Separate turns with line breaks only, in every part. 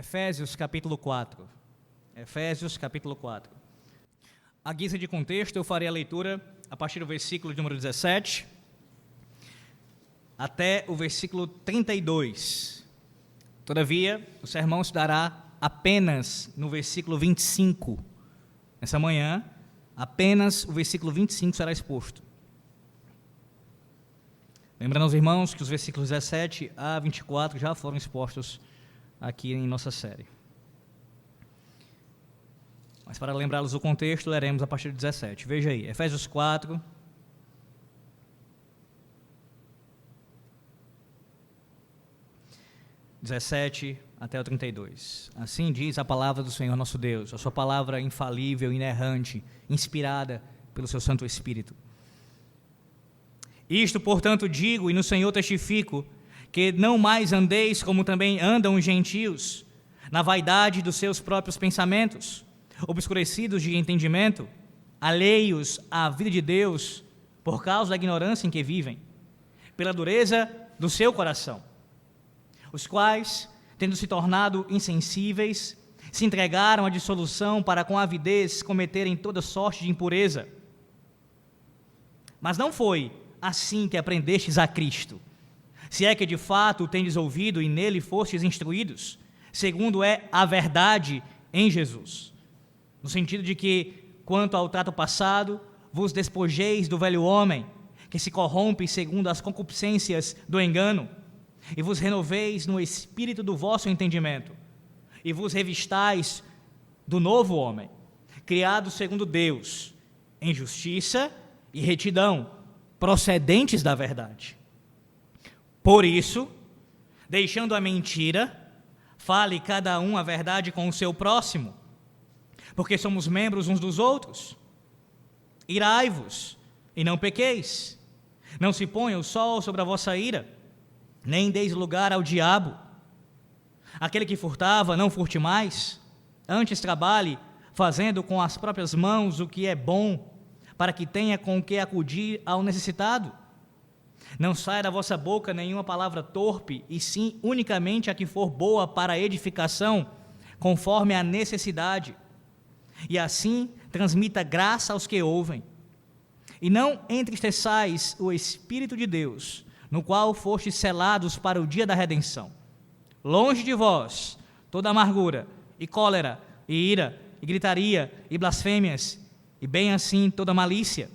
Efésios capítulo 4. Efésios capítulo 4. À guisa de contexto, eu farei a leitura a partir do versículo de número 17 até o versículo 32. Todavia, o sermão se dará apenas no versículo 25. Nessa manhã, apenas o versículo 25 será exposto. Lembrando aos irmãos que os versículos 17 a 24 já foram expostos aqui em nossa série. Mas para lembrá-los do contexto, leremos a partir do 17. Veja aí, Efésios 4, (17) até o 32. Assim diz a palavra do Senhor nosso Deus, a sua palavra infalível, inerrante, inspirada pelo seu Santo Espírito. Isto, portanto, digo e no Senhor testifico, que não mais andeis como também andam os gentios, na vaidade dos seus próprios pensamentos, obscurecidos de entendimento, alheios à vida de Deus, por causa da ignorância em que vivem, pela dureza do seu coração, os quais, tendo se tornado insensíveis, se entregaram à dissolução para com avidez cometerem toda sorte de impureza. Mas não foi assim que aprendestes a Cristo, se é que de fato o tendes ouvido e nele fostes instruídos, segundo é a verdade em Jesus, no sentido de que, quanto ao trato passado, vos despojeis do velho homem, que se corrompe segundo as concupiscências do engano, e vos renoveis no espírito do vosso entendimento, e vos revistais do novo homem, criado segundo Deus, em justiça e retidão, procedentes da verdade. Por isso, deixando a mentira, fale cada um a verdade com o seu próximo, porque somos membros uns dos outros. Irai-vos, e não pequeis. Não se ponha o sol sobre a vossa ira, nem deis lugar ao diabo. Aquele que furtava, não furte mais, antes trabalhe, fazendo com as próprias mãos o que é bom, para que tenha com o que acudir ao necessitado. Não saia da vossa boca nenhuma palavra torpe, e sim unicamente a que for boa para a edificação, conforme a necessidade. E assim transmita graça aos que ouvem. E não entristeçais o Espírito de Deus, no qual fostes selados para o dia da redenção. Longe de vós toda amargura, e cólera, e ira, e gritaria, e blasfêmias, e bem assim toda malícia.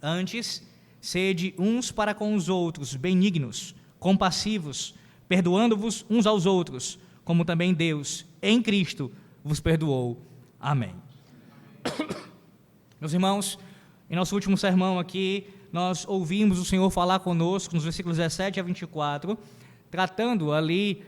Antes, sede uns para com os outros benignos, compassivos, perdoando-vos uns aos outros, como também Deus, em Cristo, vos perdoou. Amém. Meus irmãos, em nosso último sermão aqui, nós ouvimos o Senhor falar conosco nos versículos 17 a 24, tratando ali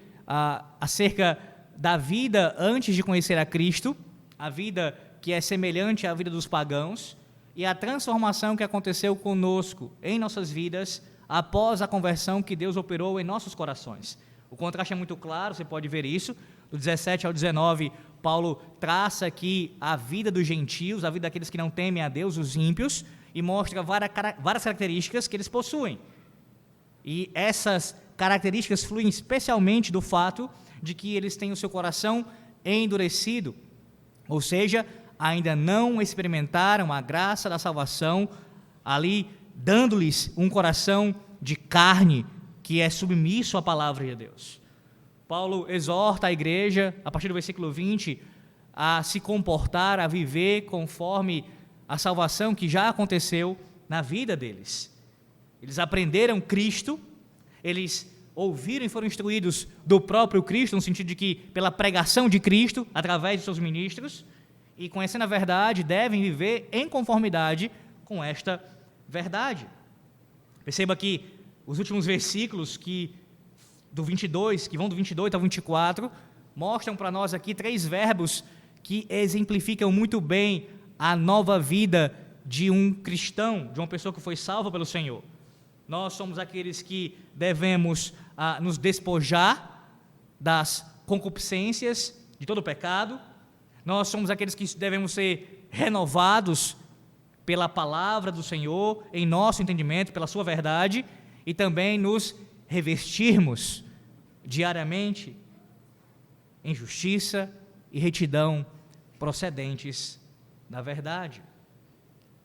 acerca da vida antes de conhecer a Cristo, a vida que é semelhante à vida dos pagãos, e a transformação que aconteceu conosco em nossas vidas após a conversão que Deus operou em nossos corações. O contraste é muito claro, você pode ver isso. Do 17 ao 19, Paulo traça aqui a vida dos gentios, a vida daqueles que não temem a Deus, os ímpios, e mostra várias características que eles possuem. E essas características fluem especialmente do fato de que eles têm o seu coração endurecido, ou seja, ainda não experimentaram a graça da salvação, ali dando-lhes um coração de carne que é submisso à palavra de Deus. Paulo exorta a igreja, a partir do versículo 20, a se comportar, a viver conforme a salvação que já aconteceu na vida deles. Eles aprenderam Cristo, eles ouviram e foram instruídos do próprio Cristo, no sentido de que pela pregação de Cristo, através de seus ministros, e conhecendo a verdade, devem viver em conformidade com esta verdade. Perceba que os últimos versículos que vão do 22 ao 24, mostram para nós aqui 3 verbos que exemplificam muito bem a nova vida de um cristão, de uma pessoa que foi salva pelo Senhor. Nós somos aqueles que devemos nos despojar das concupiscências, de todo o pecado. Nós somos aqueles que devemos ser renovados pela palavra do Senhor, em nosso entendimento, pela sua verdade, e também nos revestirmos diariamente em justiça e retidão procedentes da verdade.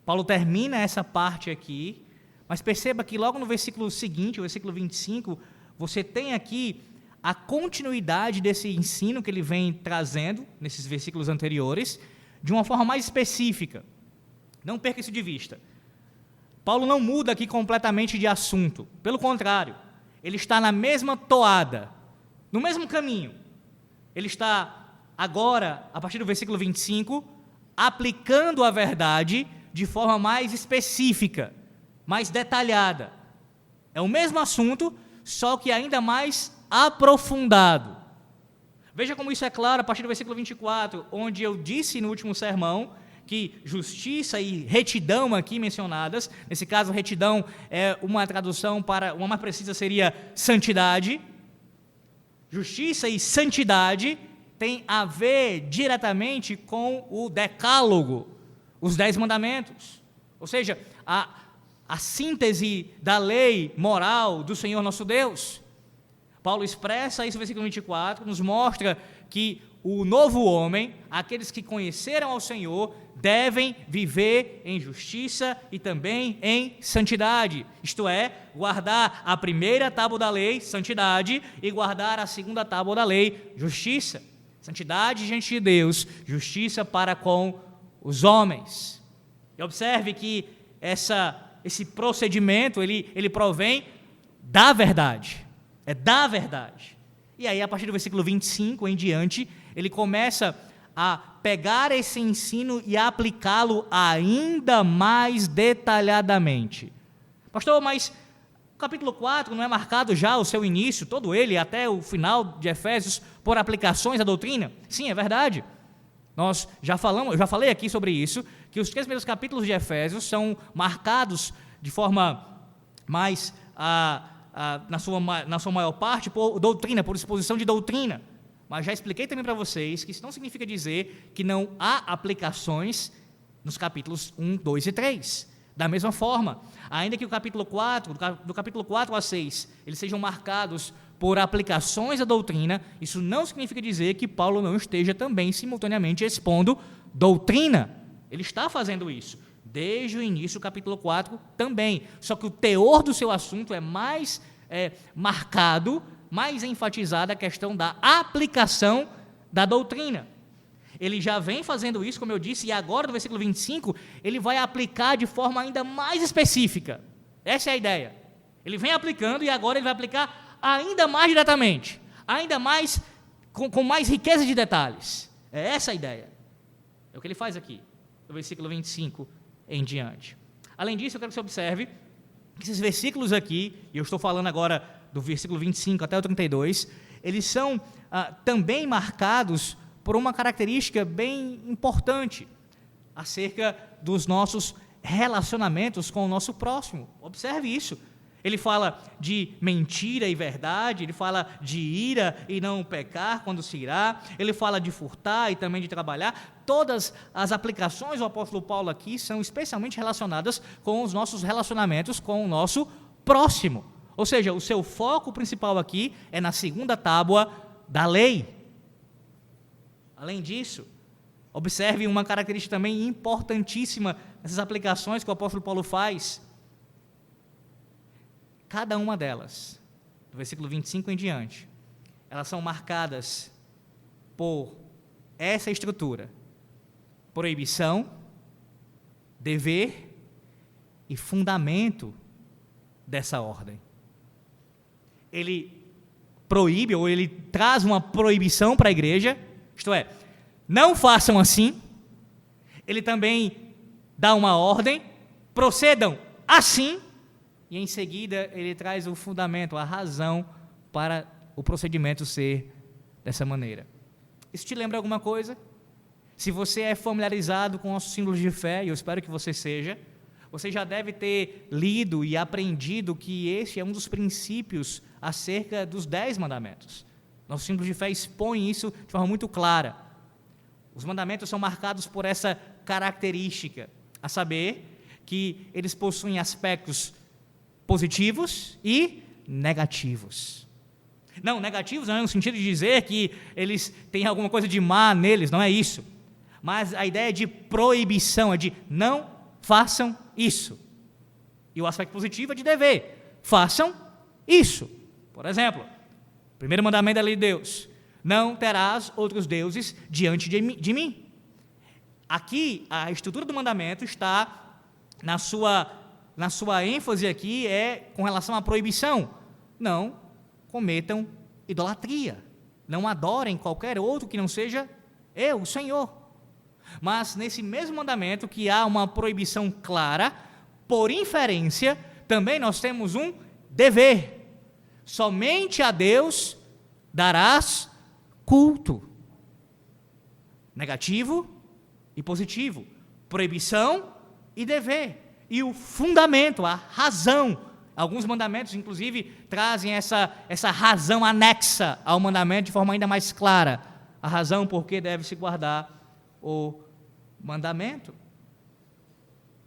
Paulo termina essa parte aqui, mas perceba que logo no versículo seguinte, o versículo 25, você tem aqui a continuidade desse ensino que ele vem trazendo, nesses versículos anteriores, de uma forma mais específica. Não perca isso de vista. Paulo não muda aqui completamente de assunto, pelo contrário, ele está na mesma toada, no mesmo caminho. Ele está agora, a partir do versículo 25, aplicando a verdade de forma mais específica, mais detalhada. É o mesmo assunto, só que ainda mais aprofundado. Veja como isso é claro a partir do versículo 24, onde eu disse no último sermão que justiça e retidão aqui mencionadas, nesse caso retidão é uma tradução para, uma mais precisa seria santidade. Justiça e santidade tem a ver diretamente com o decálogo, os 10 mandamentos. Ou seja, a síntese da lei moral do Senhor nosso Deus. Paulo expressa isso no versículo 24, nos mostra que o novo homem, aqueles que conheceram ao Senhor, devem viver em justiça e também em santidade, isto é, guardar a primeira tábua da lei, santidade, e guardar a segunda tábua da lei, justiça. Santidade diante de Deus, justiça para com os homens. E observe que esse procedimento, ele provém da verdade, é da verdade. E aí, a partir do versículo 25 em diante, ele começa a pegar esse ensino e aplicá-lo ainda mais detalhadamente. Pastor, mas o capítulo 4 não é marcado já o seu início, todo ele, até o final de Efésios, por aplicações da doutrina? Sim, é verdade. Nós já falei aqui sobre isso, que os 3 primeiros capítulos de Efésios são marcados de forma mais, na sua maior parte, por doutrina, por exposição de doutrina. Mas já expliquei também para vocês que isso não significa dizer que não há aplicações nos capítulos 1, 2 e 3. Da mesma forma, ainda que o capítulo 4, do capítulo 4 a 6, eles sejam marcados por aplicações da doutrina, isso não significa dizer que Paulo não esteja também simultaneamente expondo doutrina. Ele está fazendo isso, desde o início do capítulo 4 também. Só que o teor do seu assunto é mais marcado, mais enfatizada a questão da aplicação da doutrina. Ele já vem fazendo isso, como eu disse, e agora no versículo 25, ele vai aplicar de forma ainda mais específica. Essa é a ideia. Ele vem aplicando e agora ele vai aplicar ainda mais diretamente, ainda mais, com mais riqueza de detalhes. É essa a ideia. É o que ele faz aqui, no versículo 25 em diante. Além disso, eu quero que você observe que esses versículos aqui, e eu estou falando agora do versículo 25 até o 32, eles são também marcados por uma característica bem importante acerca dos nossos relacionamentos com o nosso próximo. Observe isso. Ele fala de mentira e verdade, ele fala de ira e não pecar quando se irá, ele fala de furtar e também de trabalhar. Todas as aplicações do apóstolo Paulo aqui são especialmente relacionadas com os nossos relacionamentos com o nosso próximo. Ou seja, o seu foco principal aqui é na segunda tábua da lei. Além disso, observe uma característica também importantíssima nessas aplicações que o apóstolo Paulo faz. Cada uma delas, do versículo 25 em diante, elas são marcadas por essa estrutura: proibição, dever e fundamento dessa ordem. Ele proíbe, ou ele traz uma proibição para a igreja, isto é, não façam assim. Ele também dá uma ordem, procedam assim, e em seguida ele traz o fundamento, a razão para o procedimento ser dessa maneira. Isso te lembra alguma coisa? Se você é familiarizado com nossos símbolos de fé, e eu espero que você seja, você já deve ter lido e aprendido que este é um dos princípios acerca dos 10 mandamentos. Nossos símbolos de fé expõem isso de forma muito clara. Os mandamentos são marcados por essa característica, a saber que eles possuem aspectos positivos e negativos. Não, negativos não é no sentido de dizer que eles têm alguma coisa de má neles, não é isso. Mas a ideia de proibição, é de não façam isso. E o aspecto positivo é de dever. Façam isso. Por exemplo, primeiro mandamento da lei de Deus: não terás outros deuses diante de mim. Aqui, a estrutura do mandamento está na sua ênfase aqui, é com relação à proibição. Não cometam idolatria. Não adorem qualquer outro que não seja eu, o Senhor. Mas nesse mesmo mandamento que há uma proibição clara, por inferência, também nós temos um dever. Somente a Deus darás culto. Negativo e positivo. Proibição e dever. E o fundamento, a razão. Alguns mandamentos, inclusive, trazem essa razão anexa ao mandamento de forma ainda mais clara. A razão por que deve-se guardar o mandamento.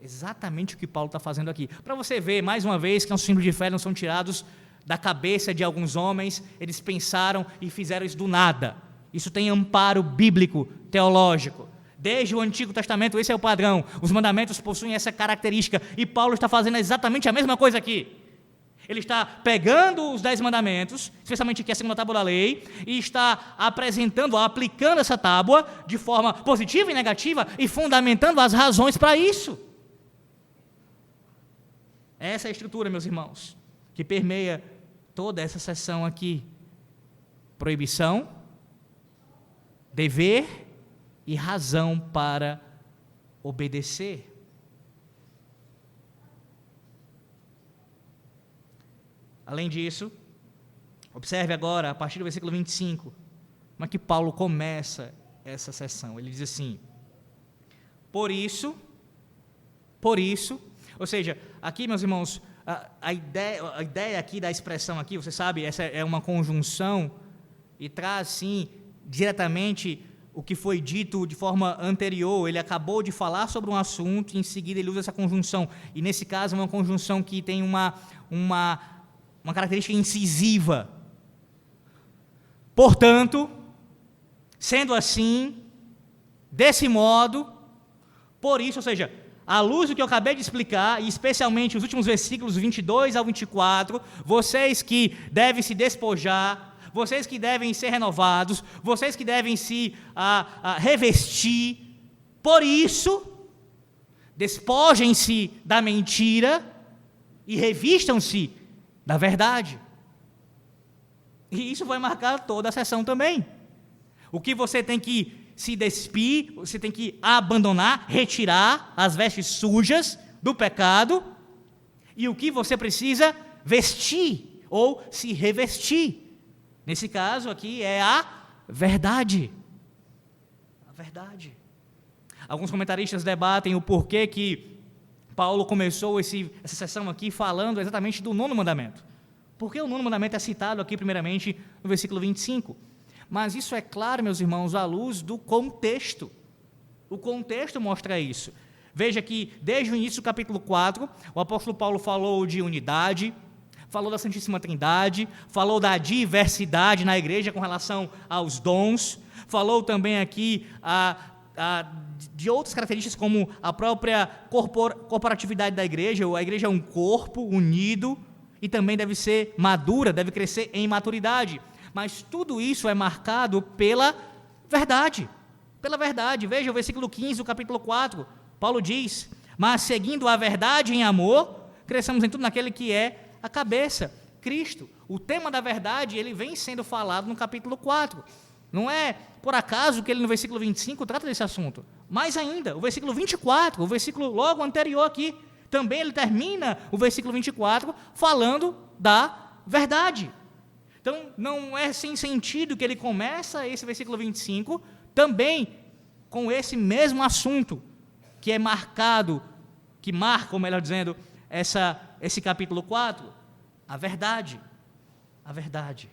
Exatamente o que Paulo está fazendo aqui. Para você ver, mais uma vez, que os símbolos de fé não são tirados da cabeça de alguns homens, eles pensaram e fizeram isso do nada. Isso tem amparo bíblico, teológico. Desde o Antigo Testamento, esse é o padrão. Os mandamentos possuem essa característica, e Paulo está fazendo exatamente a mesma coisa aqui. Ele está pegando os 10 mandamentos, especialmente aqui a segunda tábua da lei, e está apresentando, aplicando essa tábua de forma positiva e negativa, e fundamentando as razões para isso. Essa é a estrutura, meus irmãos, que permeia toda essa seção aqui. Proibição, dever e razão para obedecer. Além disso, observe agora, a partir do versículo 25, como é que Paulo começa essa seção. Ele diz assim: por isso, ou seja, aqui, meus irmãos, a ideia aqui da expressão aqui, você sabe, essa é uma conjunção e traz, sim, diretamente o que foi dito de forma anterior. Ele acabou de falar sobre um assunto e em seguida ele usa essa conjunção. E nesse caso é uma conjunção que tem uma característica incisiva. Portanto, sendo assim, desse modo, por isso, ou seja, à luz do que eu acabei de explicar, e especialmente os últimos versículos 22 ao 24, vocês que devem se despojar, vocês que devem ser renovados, vocês que devem se revestir, por isso, despojem-se da mentira e revistam-se da verdade. E isso vai marcar toda a sessão também. O que você tem que se despir, você tem que abandonar, retirar as vestes sujas do pecado, e o que você precisa vestir ou se revestir. Nesse caso aqui é a verdade. A verdade. Alguns comentaristas debatem o porquê que Paulo começou essa sessão aqui falando exatamente do 9º mandamento. Por que o 9º mandamento é citado aqui primeiramente no versículo 25? Mas isso é claro, meus irmãos, à luz do contexto. O contexto mostra isso. Veja que desde o início do capítulo 4, o apóstolo Paulo falou de unidade, falou da Santíssima Trindade, falou da diversidade na igreja com relação aos dons, falou também aqui de outras características como a própria corporatividade da igreja. A igreja é um corpo unido e também deve ser madura, deve crescer em maturidade. Mas tudo isso é marcado pela verdade. Pela verdade. Veja o versículo 15 do capítulo 4. Paulo diz: mas seguindo a verdade em amor, cresçamos em tudo naquele que é a cabeça, Cristo. O tema da verdade, ele vem sendo falado no capítulo 4. Não é por acaso que ele no versículo 25 trata desse assunto. Mais ainda, o versículo 24, o versículo logo anterior aqui, também ele termina o versículo 24 falando da verdade. Então, não é sem sentido que ele começa esse versículo 25 também com esse mesmo assunto, que é marcado, que marca, ou melhor dizendo, esse capítulo 4, a verdade. A verdade.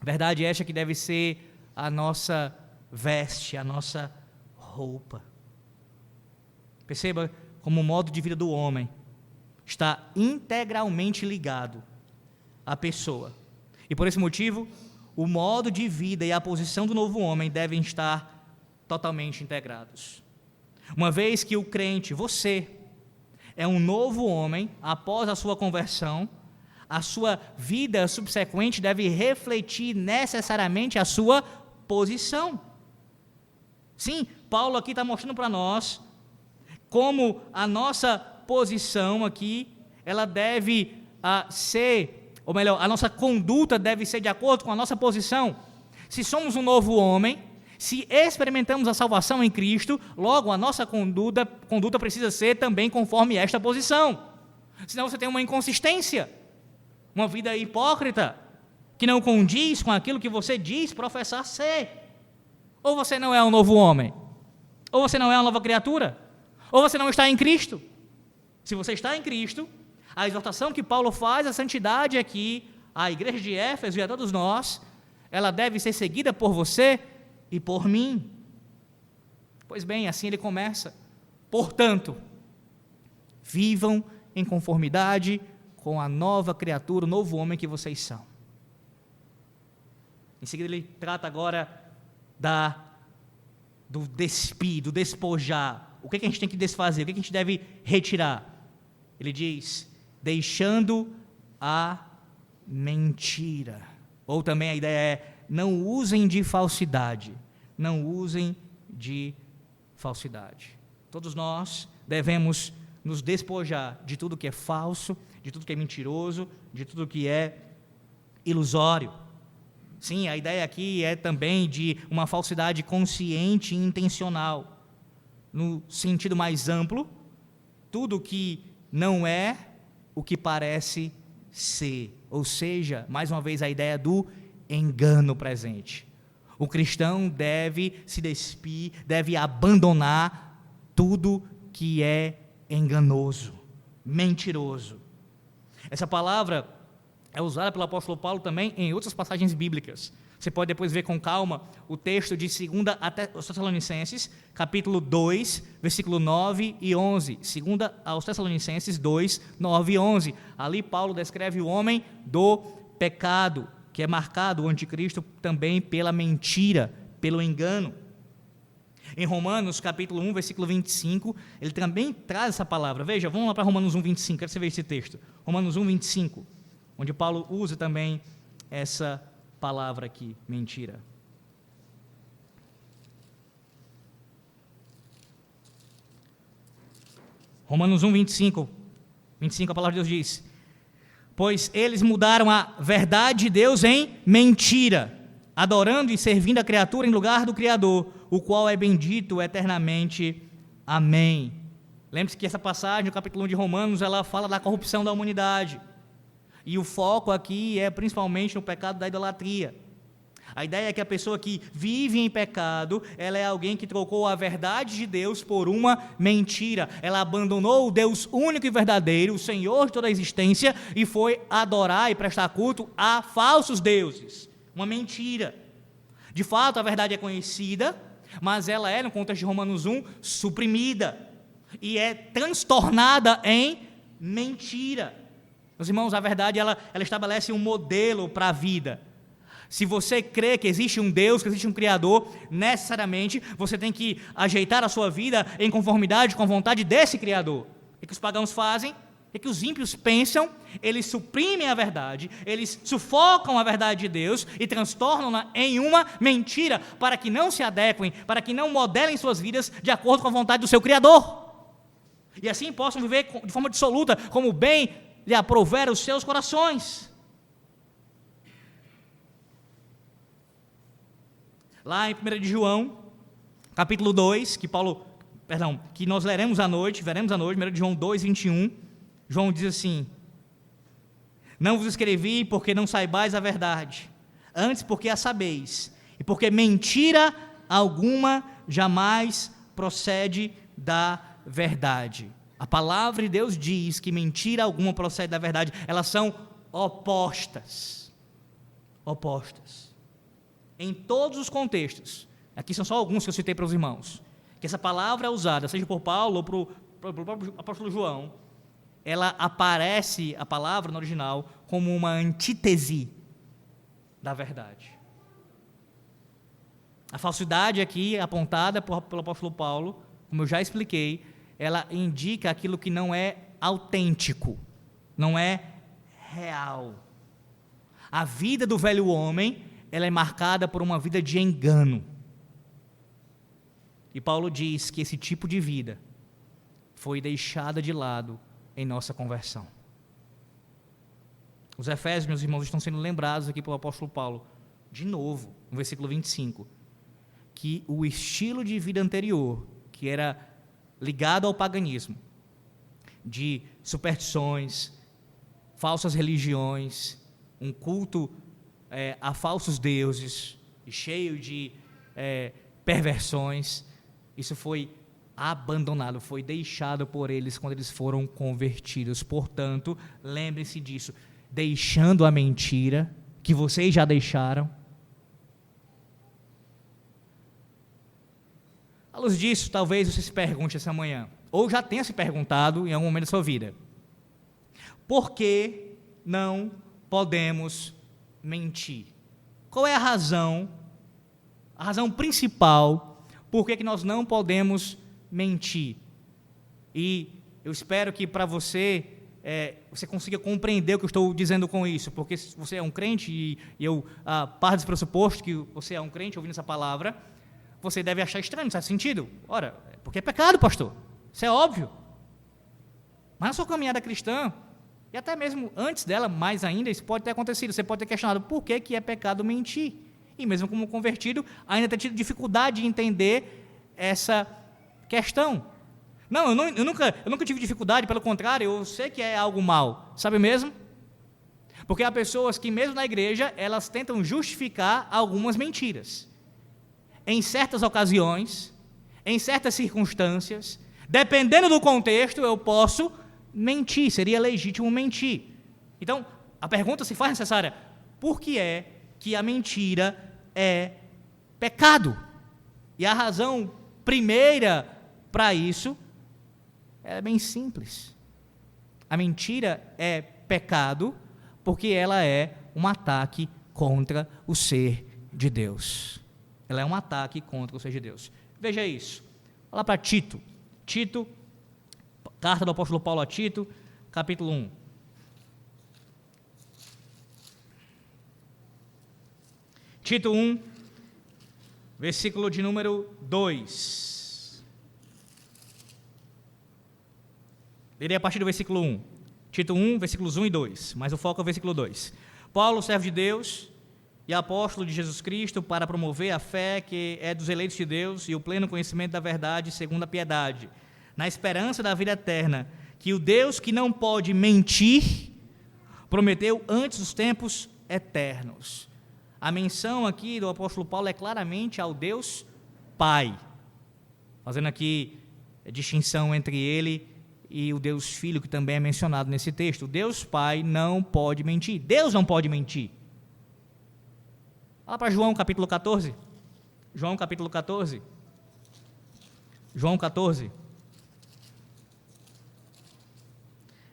A verdade esta que deve ser a nossa veste, a nossa roupa. Perceba como o modo de vida do homem está integralmente ligado à pessoa. E por esse motivo, o modo de vida e a posição do novo homem devem estar totalmente integrados. Uma vez que o crente, você, é um novo homem após a sua conversão, a sua vida subsequente deve refletir necessariamente a sua posição. Sim, Paulo aqui está mostrando para nós como a nossa posição aqui, ela deve ser, ou melhor, a nossa conduta deve ser de acordo com a nossa posição. Se somos um novo homem, se experimentamos a salvação em Cristo, logo a nossa conduta precisa ser também conforme esta posição. Senão você tem uma inconsistência, uma vida hipócrita, que não condiz com aquilo que você diz professar ser. Ou você não é um novo homem, ou você não é uma nova criatura, ou você não está em Cristo. Se você está em Cristo, a exortação que Paulo faz à santidade aqui, à igreja de Éfeso e a todos nós, ela deve ser seguida por você e por mim. Pois bem, assim ele começa. Portanto, vivam em conformidade com a nova criatura, o novo homem que vocês são. Em seguida ele trata agora do despir, do despojar. O que a gente tem que desfazer? O que a gente deve retirar? Ele diz, deixando a mentira. Ou também a ideia é, não usem de falsidade. Não usem de falsidade. Todos nós devemos nos despojar de tudo que é falso, de tudo que é mentiroso, de tudo que é ilusório. Sim, a ideia aqui é também de uma falsidade consciente e intencional. No sentido mais amplo, tudo que não é o que parece ser. Ou seja, mais uma vez a ideia do engano presente. O cristão deve se despir, deve abandonar tudo que é enganoso, mentiroso. Essa palavra é usada pelo apóstolo Paulo também em outras passagens bíblicas. Você pode depois ver com calma o texto de 2 aos Tessalonicenses, capítulo 2, versículo 9 e 11. 2 aos Tessalonicenses 2, 9 e 11. Ali Paulo descreve o homem do pecado, que é marcado, o anticristo, também pela mentira, pelo engano. Em Romanos, capítulo 1, versículo 25, ele também traz essa palavra. Veja, vamos lá para Romanos 1, 25, quero que você veja esse texto. Romanos 1, 25, onde Paulo usa também essa palavra aqui, mentira. Romanos 1, 25, a palavra de Deus diz, pois eles mudaram a verdade de Deus em mentira, adorando e servindo a criatura em lugar do Criador, o qual é bendito eternamente. Amém. Lembre-se que essa passagem, no capítulo 1 de Romanos, ela fala da corrupção da humanidade. E o foco aqui é principalmente no pecado da idolatria. A ideia é que a pessoa que vive em pecado, ela é alguém que trocou a verdade de Deus por uma mentira. Ela abandonou o Deus único e verdadeiro, o Senhor de toda a existência, e foi adorar e prestar culto a falsos deuses. Uma mentira. De fato, a verdade é conhecida, mas ela é, no contexto de Romanos 1, suprimida. E é transtornada em mentira. Meus irmãos, a verdade, ela estabelece um modelo para a vida. Se você crê que existe um Deus, que existe um Criador, necessariamente você tem que ajeitar a sua vida em conformidade com a vontade desse Criador. O que os pagãos fazem? O que os ímpios pensam? Eles suprimem a verdade, eles sufocam a verdade de Deus e transtornam-na em uma mentira, para que não se adequem, para que não modelem suas vidas de acordo com a vontade do seu Criador. E assim possam viver de forma dissoluta, como bem lhe aprouver os seus corações. Lá em 1 de João, capítulo 2, que nós veremos à noite, 1 de João 2, 21, João diz assim, não vos escrevi porque não saibais a verdade, antes porque a sabeis, e porque mentira alguma jamais procede da verdade. A palavra de Deus diz que mentira alguma procede da verdade, elas são opostas. Opostas. Em todos os contextos, aqui são só alguns que eu citei para os irmãos, que essa palavra é usada, seja por Paulo ou pelo próprio apóstolo João, ela aparece, a palavra no original, como uma antítese. da verdade. A falsidade aqui, apontada pelo apóstolo Paulo, como eu já expliquei, ela indica aquilo que não é autêntico, não é real. A vida do velho homem, ela é marcada por uma vida de engano. E Paulo diz que esse tipo de vida foi deixada de lado em nossa conversão. Os Efésios, meus irmãos, estão sendo lembrados aqui pelo apóstolo Paulo, de novo, no versículo 25, que o estilo de vida anterior, que era ligado ao paganismo, de superstições, falsas religiões, um culto a falsos deuses, cheio de perversões, isso foi abandonado, foi deixado por eles quando eles foram convertidos. Portanto, lembrem-se disso, deixando a mentira, que vocês já deixaram. À luz disso, talvez você se pergunte essa manhã, ou já tenha se perguntado em algum momento da sua vida: por que não podemos mentir? Qual é a razão principal, por que nós não podemos mentir? E eu espero que para você, você consiga compreender o que eu estou dizendo com isso, porque se você é um crente, e eu parto desse pressuposto que você é um crente ouvindo essa palavra, você deve achar estranho, não faz sentido. Ora, porque é pecado, pastor, isso é óbvio. Mas na sua caminhada cristã, e até mesmo antes dela, mais ainda, isso pode ter acontecido. Você pode ter questionado por que é pecado mentir. E mesmo como convertido, ainda ter tido dificuldade de entender essa questão. Não, eu nunca tive dificuldade, pelo contrário, eu sei que é algo mal. Sabe mesmo? Porque há pessoas que mesmo na igreja, elas tentam justificar algumas mentiras. Em certas ocasiões, em certas circunstâncias, dependendo do contexto, eu posso mentir, seria legítimo mentir. Então, a pergunta se faz necessária: por que é que a mentira é pecado? E a razão primeira para isso é bem simples. A mentira é pecado porque ela é um ataque contra o ser de Deus. Ela é um ataque contra o ser de Deus. Veja isso. Olha lá para Tito. Tito, carta do apóstolo Paulo a Tito, capítulo 1. Tito 1, versículo de número 2. Lerei a partir do versículo 1. Tito 1, versículos 1 e 2, mas o foco é o versículo 2. Paulo, servo de Deus e apóstolo de Jesus Cristo, para promover a fé que é dos eleitos de Deus e o pleno conhecimento da verdade segundo a piedade, na esperança da vida eterna, que o Deus que não pode mentir, prometeu antes dos tempos eternos. A menção aqui do apóstolo Paulo é claramente ao Deus Pai, fazendo aqui a distinção entre ele e o Deus Filho, que também é mencionado nesse texto. O Deus Pai não pode mentir, Deus não pode mentir. Olha para João capítulo 14. João capítulo 14. João 14.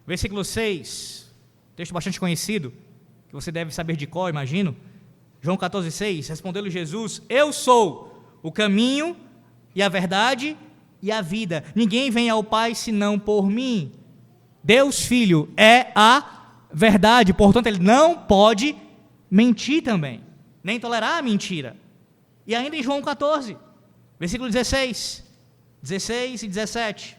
Versículo 6. Texto bastante conhecido, que você deve saber de cor, imagino. João 14, 6. Respondeu-lhe Jesus: eu sou o caminho e a verdade e a vida. Ninguém vem ao Pai senão por mim. Deus Filho é a verdade, portanto ele não pode mentir também, nem tolerar a mentira. E ainda em João 14, versículo 16 e 17.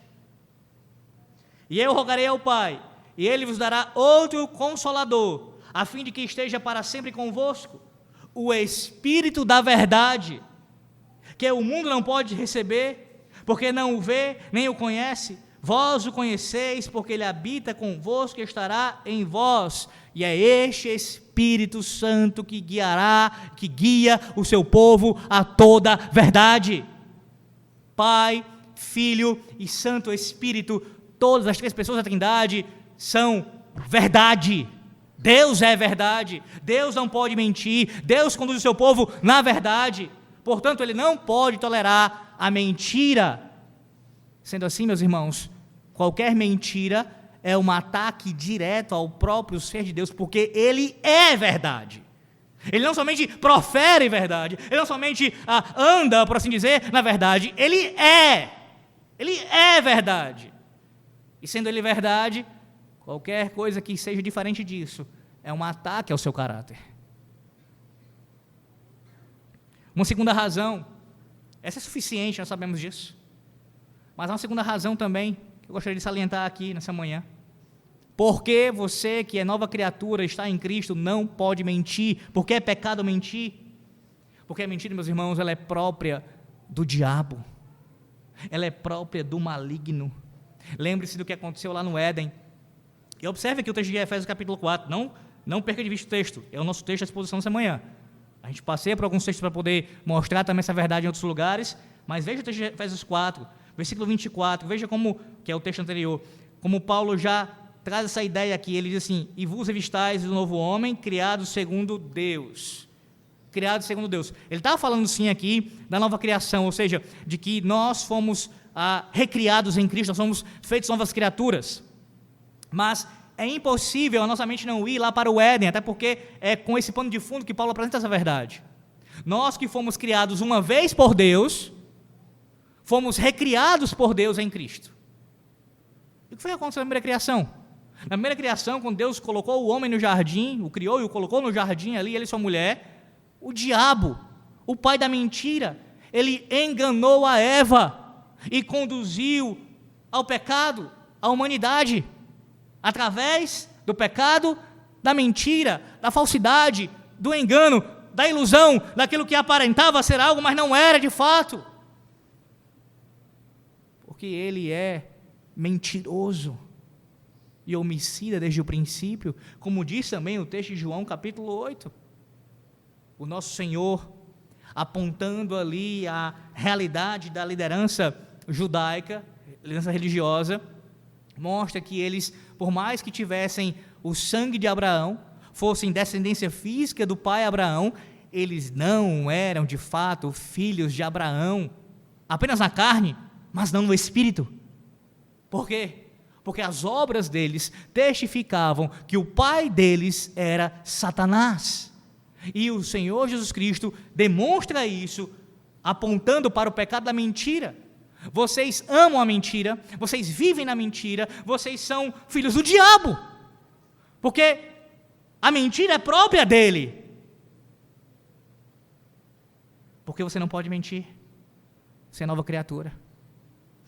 E eu rogarei ao Pai, e Ele vos dará outro Consolador, a fim de que esteja para sempre convosco, o Espírito da verdade, que o mundo não pode receber, porque não o vê, nem o conhece. Vós o conheceis, porque Ele habita convosco e estará em vós. E é este Espírito Santo que guia o seu povo a toda verdade. Pai, Filho e Santo Espírito, todas as três pessoas da Trindade são verdade. Deus é verdade. Deus não pode mentir. Deus conduz o seu povo na verdade. Portanto, Ele não pode tolerar a mentira. Sendo assim, meus irmãos, qualquer mentira é um ataque direto ao próprio ser de Deus, porque Ele é verdade. Ele não somente profere verdade, ele não somente anda, por assim dizer, na verdade, ele é verdade. E sendo ele verdade, qualquer coisa que seja diferente disso é um ataque ao seu caráter. Uma segunda razão, essa é suficiente, nós sabemos disso, mas há uma segunda razão também, que eu gostaria de salientar aqui nessa manhã. Porque você que é nova criatura, está em Cristo, não pode mentir. Porque é pecado mentir? Porque a mentira, meus irmãos, ela é própria do diabo. Ela é própria do maligno. Lembre-se do que aconteceu lá no Éden. E observe aqui o texto de Efésios capítulo 4. Não perca de vista o texto. É o nosso texto à exposição dessa manhã. A gente passeia por alguns textos para poder mostrar também essa verdade em outros lugares. Mas veja o texto de Efésios 4, versículo 24. Veja como, que é o texto anterior, como Paulo já traz essa ideia aqui. Ele diz assim: e vos revistais do novo homem, criado segundo Deus. Criado segundo Deus. Ele estava falando sim aqui da nova criação, ou seja, de que nós fomos recriados em Cristo, nós somos feitos novas criaturas. Mas é impossível a nossa mente não ir lá para o Éden, até porque é com esse pano de fundo que Paulo apresenta essa verdade. Nós que fomos criados uma vez por Deus, fomos recriados por Deus em Cristo. E o que foi que aconteceu na primeira criação? Na primeira criação, quando Deus colocou o homem no jardim, o criou e o colocou no jardim ali, ele e sua mulher, o diabo, o pai da mentira, ele enganou a Eva e conduziu ao pecado, a humanidade, através do pecado, da mentira, da falsidade, do engano, da ilusão, daquilo que aparentava ser algo, mas não era de fato. Porque ele é mentiroso e homicida desde o princípio, como diz também o texto de João capítulo 8. O nosso Senhor, apontando ali a realidade da liderança judaica, liderança religiosa, mostra que eles, por mais que tivessem o sangue de Abraão, fossem descendência física do pai Abraão, eles não eram de fato filhos de Abraão, apenas na carne, mas não no espírito. Por quê? Porque as obras deles testificavam que o pai deles era Satanás. E o Senhor Jesus Cristo demonstra isso, apontando para o pecado da mentira. Vocês amam a mentira, vocês vivem na mentira, vocês são filhos do diabo, porque a mentira é própria dele. Porque você não pode mentir, você é nova criatura,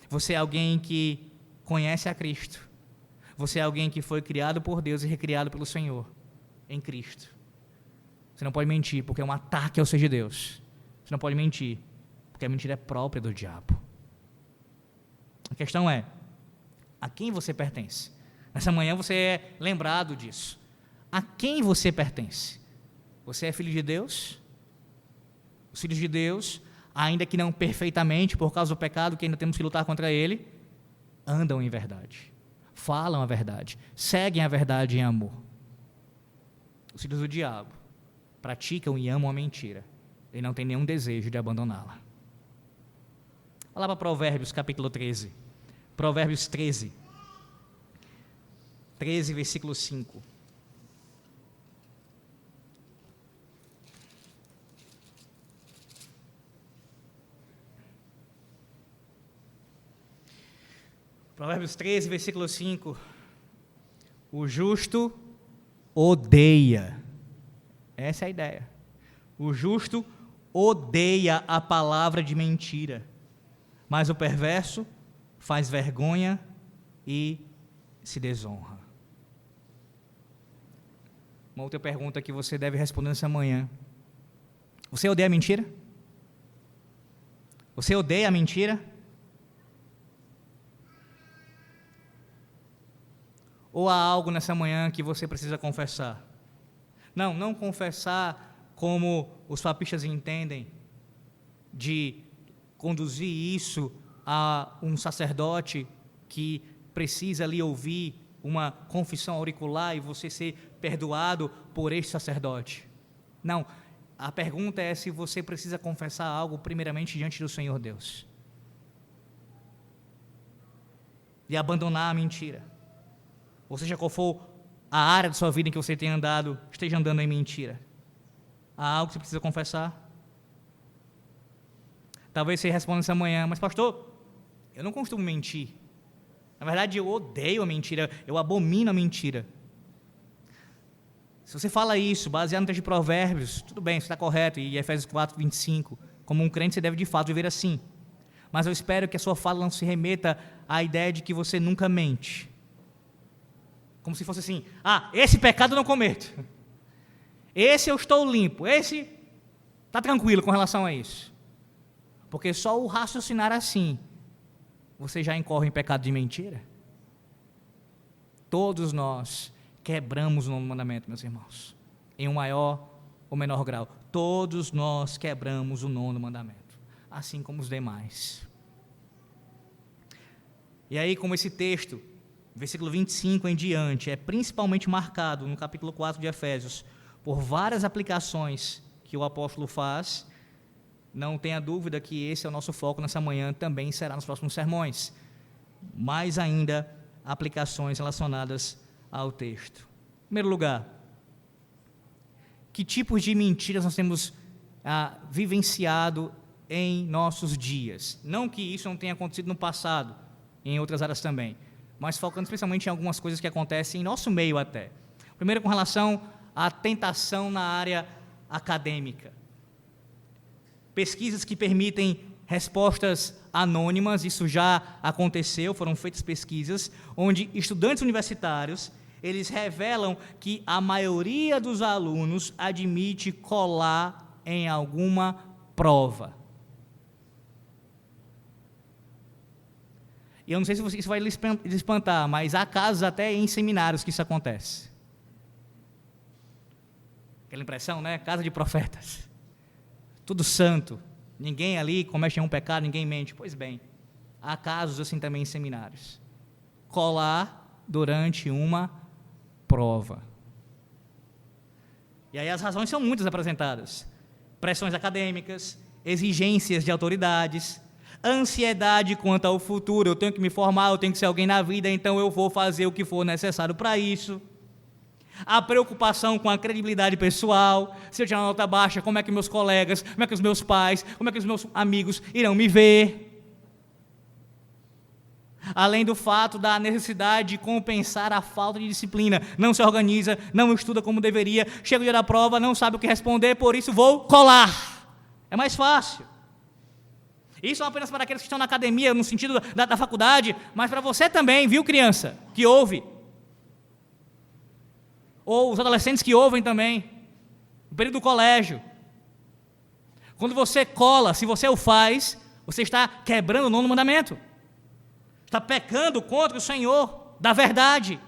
você é alguém que conhece a Cristo, você é alguém que foi criado por Deus e recriado pelo Senhor em Cristo. Você não pode mentir, porque é um ataque ao ser de Deus. Você não pode mentir, porque a mentira é própria do diabo. A questão é, a quem você pertence? Nessa manhã você é lembrado disso. A quem você pertence? Você é filho de Deus? Os filhos de Deus, ainda que não perfeitamente, por causa do pecado que ainda temos que lutar contra ele, andam em verdade, falam a verdade, seguem a verdade em amor. Os filhos do diabo praticam e amam a mentira e não têm nenhum desejo de abandoná-la. Olha lá para Provérbios capítulo 13. Provérbios 13, versículo 5. Provérbios 13, versículo 5. O justo odeia. Essa é a ideia. O justo odeia a palavra de mentira, mas o perverso faz vergonha e se desonra. Uma outra pergunta que você deve responder nessa manhã: você odeia a mentira? Você odeia a mentira? Ou há algo nessa manhã que você precisa confessar? Não confessar como os papistas entendem, de conduzir isso a um sacerdote que precisa ali ouvir uma confissão auricular e você ser perdoado por este sacerdote. Não, a pergunta é se você precisa confessar algo primeiramente diante do Senhor Deus. E abandonar a mentira. Ou seja, qual for a área de sua vida em que você tenha andado, esteja andando em mentira. Há algo que você precisa confessar? Talvez você responda essa manhã, mas pastor, eu não costumo mentir. Na verdade, eu odeio a mentira, eu abomino a mentira. Se você fala isso, baseado no texto de Provérbios, tudo bem, você está correto, e Efésios 4, 25, como um crente você deve de fato viver assim. Mas eu espero que a sua fala não se remeta à ideia de que você nunca mente. Como se fosse assim, esse pecado eu não cometo. Esse eu estou limpo, esse está tranquilo com relação a isso. Porque só o raciocinar assim, você já incorre em pecado de mentira. Todos nós quebramos o nono mandamento, meus irmãos, em um maior ou menor grau. Todos nós quebramos o nono mandamento, assim como os demais. E aí, como esse texto, versículo 25 em diante, é principalmente marcado no capítulo 4 de Efésios, por várias aplicações que o apóstolo faz, não tenha dúvida que esse é o nosso foco nessa manhã, também será nos próximos sermões. Mais ainda, aplicações relacionadas ao texto. Em primeiro lugar, que tipos de mentiras nós temos vivenciado em nossos dias? Não que isso não tenha acontecido no passado, em outras áreas também, mas focando especialmente em algumas coisas que acontecem em nosso meio até. Primeiro, com relação à tentação na área acadêmica. Pesquisas que permitem respostas anônimas, isso já aconteceu, foram feitas pesquisas, onde estudantes universitários, eles revelam que a maioria dos alunos admite colar em alguma prova. E eu não sei se isso vai lhe espantar, mas há casos até em seminários que isso acontece. Aquela impressão, né? Casa de profetas. Tudo santo. Ninguém ali comete nenhum pecado, ninguém mente. Pois bem, há casos assim também em seminários. Colar durante uma prova. E aí as razões são muitas apresentadas. Pressões acadêmicas, exigências de autoridades, ansiedade quanto ao futuro. Eu tenho que me formar, eu tenho que ser alguém na vida, então eu vou fazer o que for necessário para isso. A preocupação com a credibilidade pessoal. Se eu tirar uma nota baixa, como é que meus colegas, como é que os meus pais, como é que os meus amigos irão me ver? Além do fato da necessidade de compensar a falta de disciplina. Não se organiza, não estuda como deveria, chega o dia da prova, não sabe o que responder, por isso vou colar. É mais fácil. Isso não apenas para aqueles que estão na academia, no sentido da faculdade, mas para você também, viu, criança, que ouve. Ou os adolescentes que ouvem também, no período do colégio. Quando você cola, se você o faz, você está quebrando o nono mandamento. Está pecando contra o Senhor da verdade.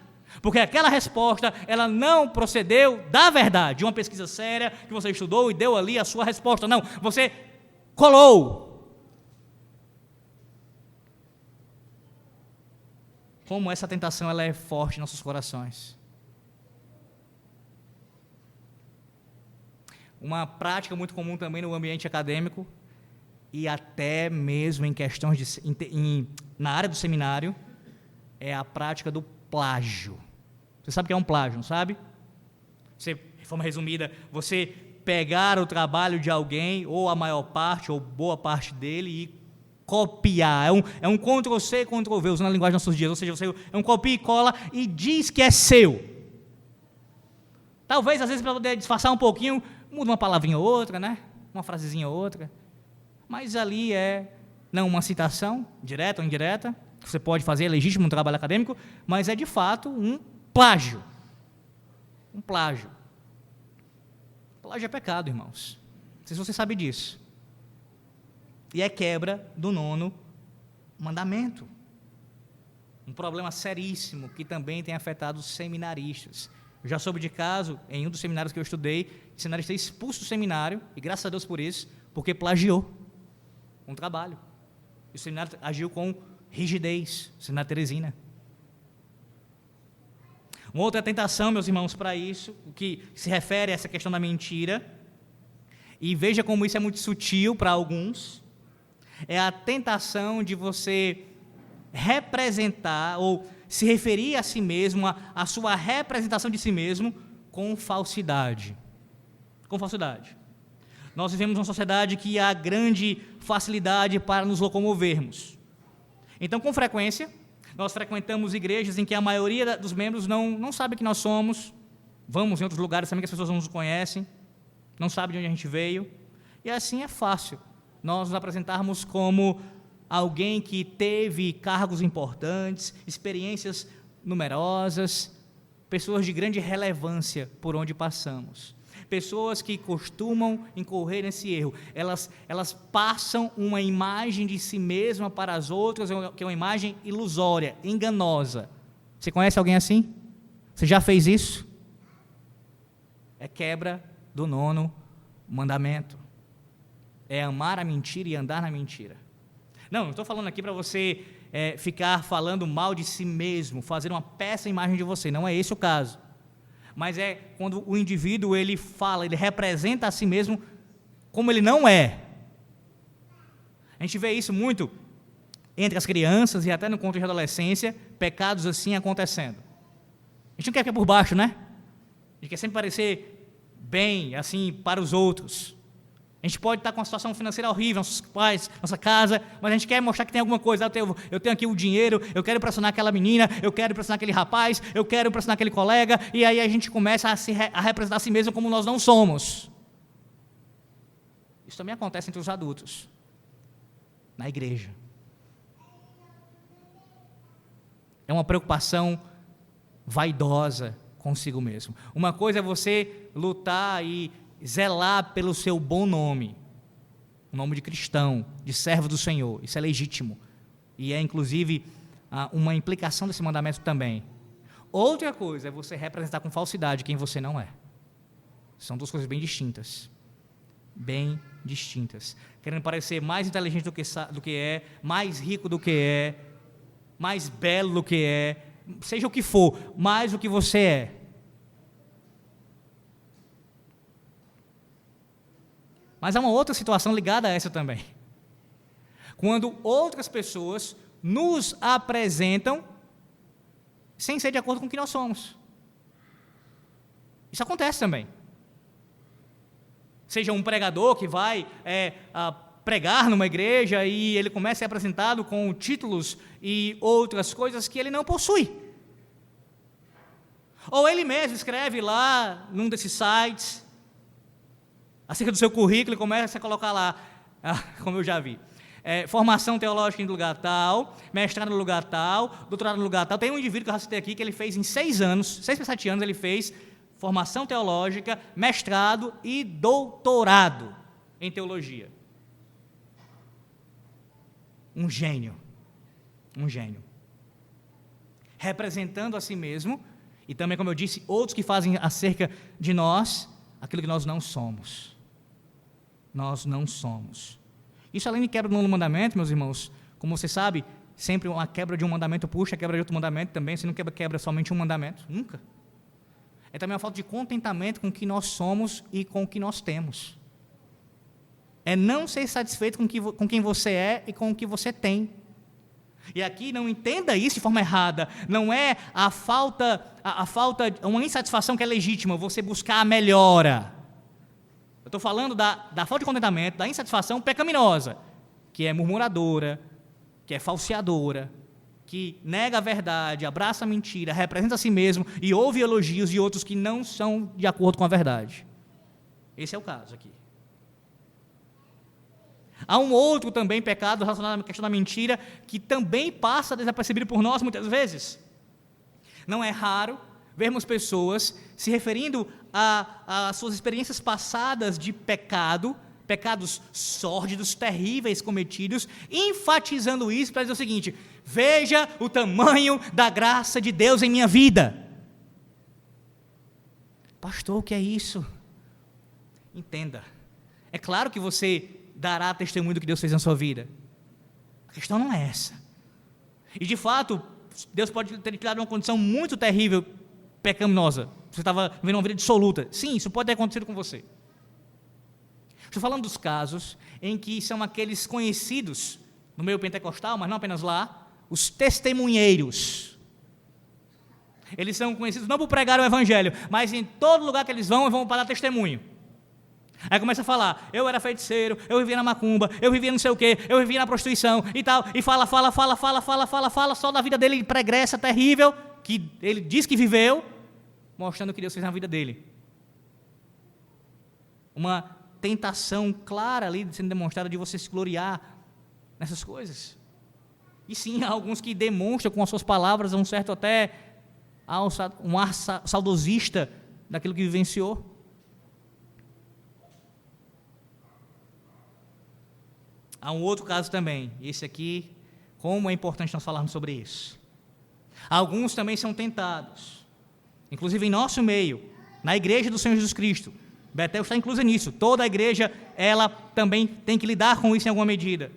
Porque aquela resposta, ela não procedeu da verdade. Uma pesquisa séria que você estudou e deu ali a sua resposta. Não, você colou. Como essa tentação ela é forte em nossos corações. Uma prática muito comum também no ambiente acadêmico e até mesmo em questões na área do seminário é a prática do plágio. Você sabe o que é um plágio, não sabe? Você, de forma resumida, você pegar o trabalho de alguém, ou a maior parte, ou boa parte dele, e copiar. É um Ctrl-C, Ctrl-V, usando a linguagem dos nossos dias. Ou seja, você é um copia e cola e diz que é seu. Talvez, às vezes, para poder disfarçar um pouquinho, muda uma palavrinha ou outra, né? Uma frasezinha ou outra. Mas ali não uma citação, direta ou indireta, que você pode fazer, é legítimo no trabalho acadêmico, mas é de fato um plágio. Um plágio. Plágio é pecado, irmãos. Não sei se você sabe disso. E é quebra do nono mandamento. Um problema seríssimo que também tem afetado os seminaristas. Eu já soube de caso, em um dos seminários que eu estudei, o seminarista expulso do seminário, e graças a Deus por isso, porque plagiou um trabalho. E o seminário agiu com rigidez, o seminário Teresina. Uma outra tentação, meus irmãos, para isso, o que se refere a essa questão da mentira, e veja como isso é muito sutil para alguns, é a tentação de você representar ou se referir a si mesmo, a sua representação de si mesmo com falsidade. com falsidade. Nós vivemos numa sociedade que há grande facilidade para nos locomovermos. Então, com frequência, nós frequentamos igrejas em que a maioria dos membros não sabe quem nós somos. Vamos em outros lugares também que as pessoas não nos conhecem, não sabem de onde a gente veio. E assim é fácil nós nos apresentarmos como alguém que teve cargos importantes, experiências numerosas, pessoas de grande relevância por onde passamos. Pessoas que costumam incorrer nesse erro. Elas passam uma imagem de si mesma para as outras, que é uma imagem ilusória, enganosa. Você conhece alguém assim? Você já fez isso? É quebra do 9º mandamento. É amar a mentira e andar na mentira. Não estou falando aqui para você ficar falando mal de si mesmo, fazer uma péssima imagem de você. Não é esse o caso. Mas é quando o indivíduo ele fala, ele representa a si mesmo como ele não é. A gente vê isso muito entre as crianças e até no contexto da adolescência, pecados assim acontecendo. A gente não quer ficar por baixo, né? A gente quer sempre parecer bem, assim, para os outros. A gente pode estar com uma situação financeira horrível, nossos pais, nossa casa, mas a gente quer mostrar que tem alguma coisa. Eu tenho aqui o dinheiro, eu quero impressionar aquela menina, eu quero impressionar aquele rapaz, eu quero impressionar aquele colega, e aí a gente começa a representar a si mesmo como nós não somos. Isso também acontece entre os adultos, na igreja. É uma preocupação vaidosa consigo mesmo. Uma coisa é você lutar e zelar pelo seu bom nome, o nome de cristão, de servo do Senhor. Isso é legítimo e é inclusive uma implicação desse mandamento também. Outra coisa é você representar com falsidade quem você não é. São duas coisas bem distintas, querendo parecer mais inteligente do que é, mais rico do que é, mais belo do que é, seja o que for, mais o que você é. Mas há uma outra situação ligada a essa também. Quando outras pessoas nos apresentam sem ser de acordo com o que nós somos. Isso acontece também. Seja um pregador que vai pregar numa igreja e ele começa a ser apresentado com títulos e outras coisas que ele não possui. Ou ele mesmo escreve lá num desses sites acerca do seu currículo e começa a colocar lá, como eu já vi, formação teológica em lugar tal, mestrado no lugar tal, doutorado no lugar tal. Tem um indivíduo que eu já citei aqui que ele fez em 6 para 7 anos, ele fez formação teológica, mestrado e doutorado em teologia. Um gênio, representando a si mesmo, e também, como eu disse, outros que fazem acerca de nós aquilo que nós não somos. Nós não somos. Isso, além de quebra do 9º mandamento, meus irmãos, como você sabe, sempre uma quebra de um mandamento puxa a quebra de outro mandamento também. Você não quebra somente um mandamento, nunca. É também uma falta de contentamento com o que nós somos e com o que nós temos. É não ser satisfeito com quem você é e com o que você tem. E aqui não entenda isso de forma errada. Não é a falta, uma insatisfação que é legítima, você buscar a melhora. Eu estou falando da falta de contentamento, da insatisfação pecaminosa, que é murmuradora, que é falseadora, que nega a verdade, abraça a mentira, representa a si mesmo e ouve elogios de outros que não são de acordo com a verdade. Esse é o caso aqui. Há um outro também pecado relacionado à questão da mentira, que também passa desapercebido por nós muitas vezes. Não é raro vermos pessoas se referindo a suas experiências passadas de pecados sórdidos, terríveis cometidos, enfatizando isso para dizer o seguinte: veja o tamanho da graça de Deus em minha vida. Pastor, o que é isso? Entenda. É claro que você dará testemunho do que Deus fez na sua vida. A questão não é essa. E de fato, Deus pode ter tirado uma condição muito terrível, pecaminosa. Você estava vivendo uma vida dissoluta. Sim, isso pode ter acontecido com você. Estou falando dos casos em que são aqueles conhecidos no meio pentecostal, mas não apenas lá, os testemunheiros. Eles são conhecidos não por pregar o evangelho, mas em todo lugar que eles vão para dar testemunho. Aí começa a falar, eu era feiticeiro, eu vivia na macumba, eu vivia não sei o quê, eu vivia na prostituição e tal, e fala, só da vida dele pregressa, terrível, que ele diz que viveu, mostrando o que Deus fez na vida dele. Uma tentação clara ali sendo demonstrada de você se gloriar nessas coisas. E sim, há alguns que demonstram com as suas palavras um certo até um ar saudosista daquilo que vivenciou. Há um outro caso também, esse aqui, como é importante nós falarmos sobre isso. Alguns também são tentados, inclusive em nosso meio, na igreja do Senhor Jesus Cristo. Betel está inclusa nisso, toda a igreja, ela também tem que lidar com isso em alguma medida.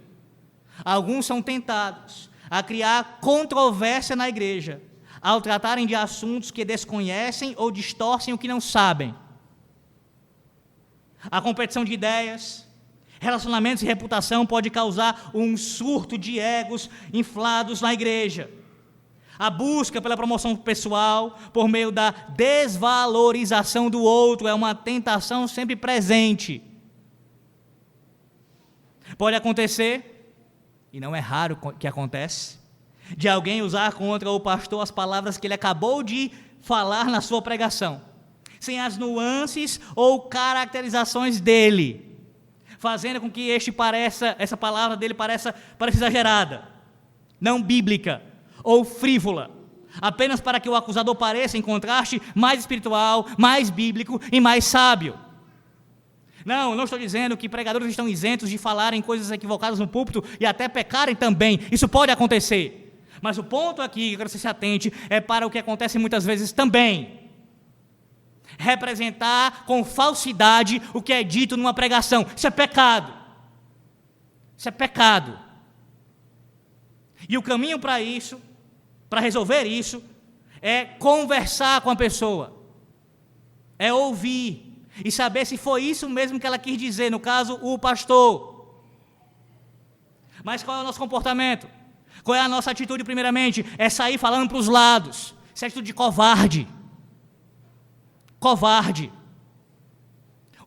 Alguns são tentados a criar controvérsia na igreja, ao tratarem de assuntos que desconhecem ou distorcem o que não sabem. A competição de ideias, relacionamentos e reputação pode causar um surto de egos inflados na igreja. A busca pela promoção pessoal por meio da desvalorização do outro é uma tentação sempre presente. Pode acontecer, e não é raro que acontece, de alguém usar contra o pastor as palavras que ele acabou de falar na sua pregação, sem as nuances ou caracterizações dele, fazendo com que essa palavra dele pareça exagerada, não bíblica ou frívola, apenas para que o acusador pareça, em contraste, mais espiritual, mais bíblico e mais sábio. Não, eu não estou dizendo que pregadores estão isentos de falarem coisas equivocadas no púlpito e até pecarem também, isso pode acontecer, mas o ponto aqui, que eu quero que você se atente, é para o que acontece muitas vezes também. Representar com falsidade o que é dito numa pregação. Isso é pecado. Isso é pecado. E o caminho para isso, para resolver isso, é conversar com a pessoa. É ouvir e saber se foi isso mesmo que ela quis dizer, no caso, o pastor. Mas qual é o nosso comportamento? Qual é a nossa atitude primeiramente? É sair falando para os lados. Isso é atitude de covarde. Covarde.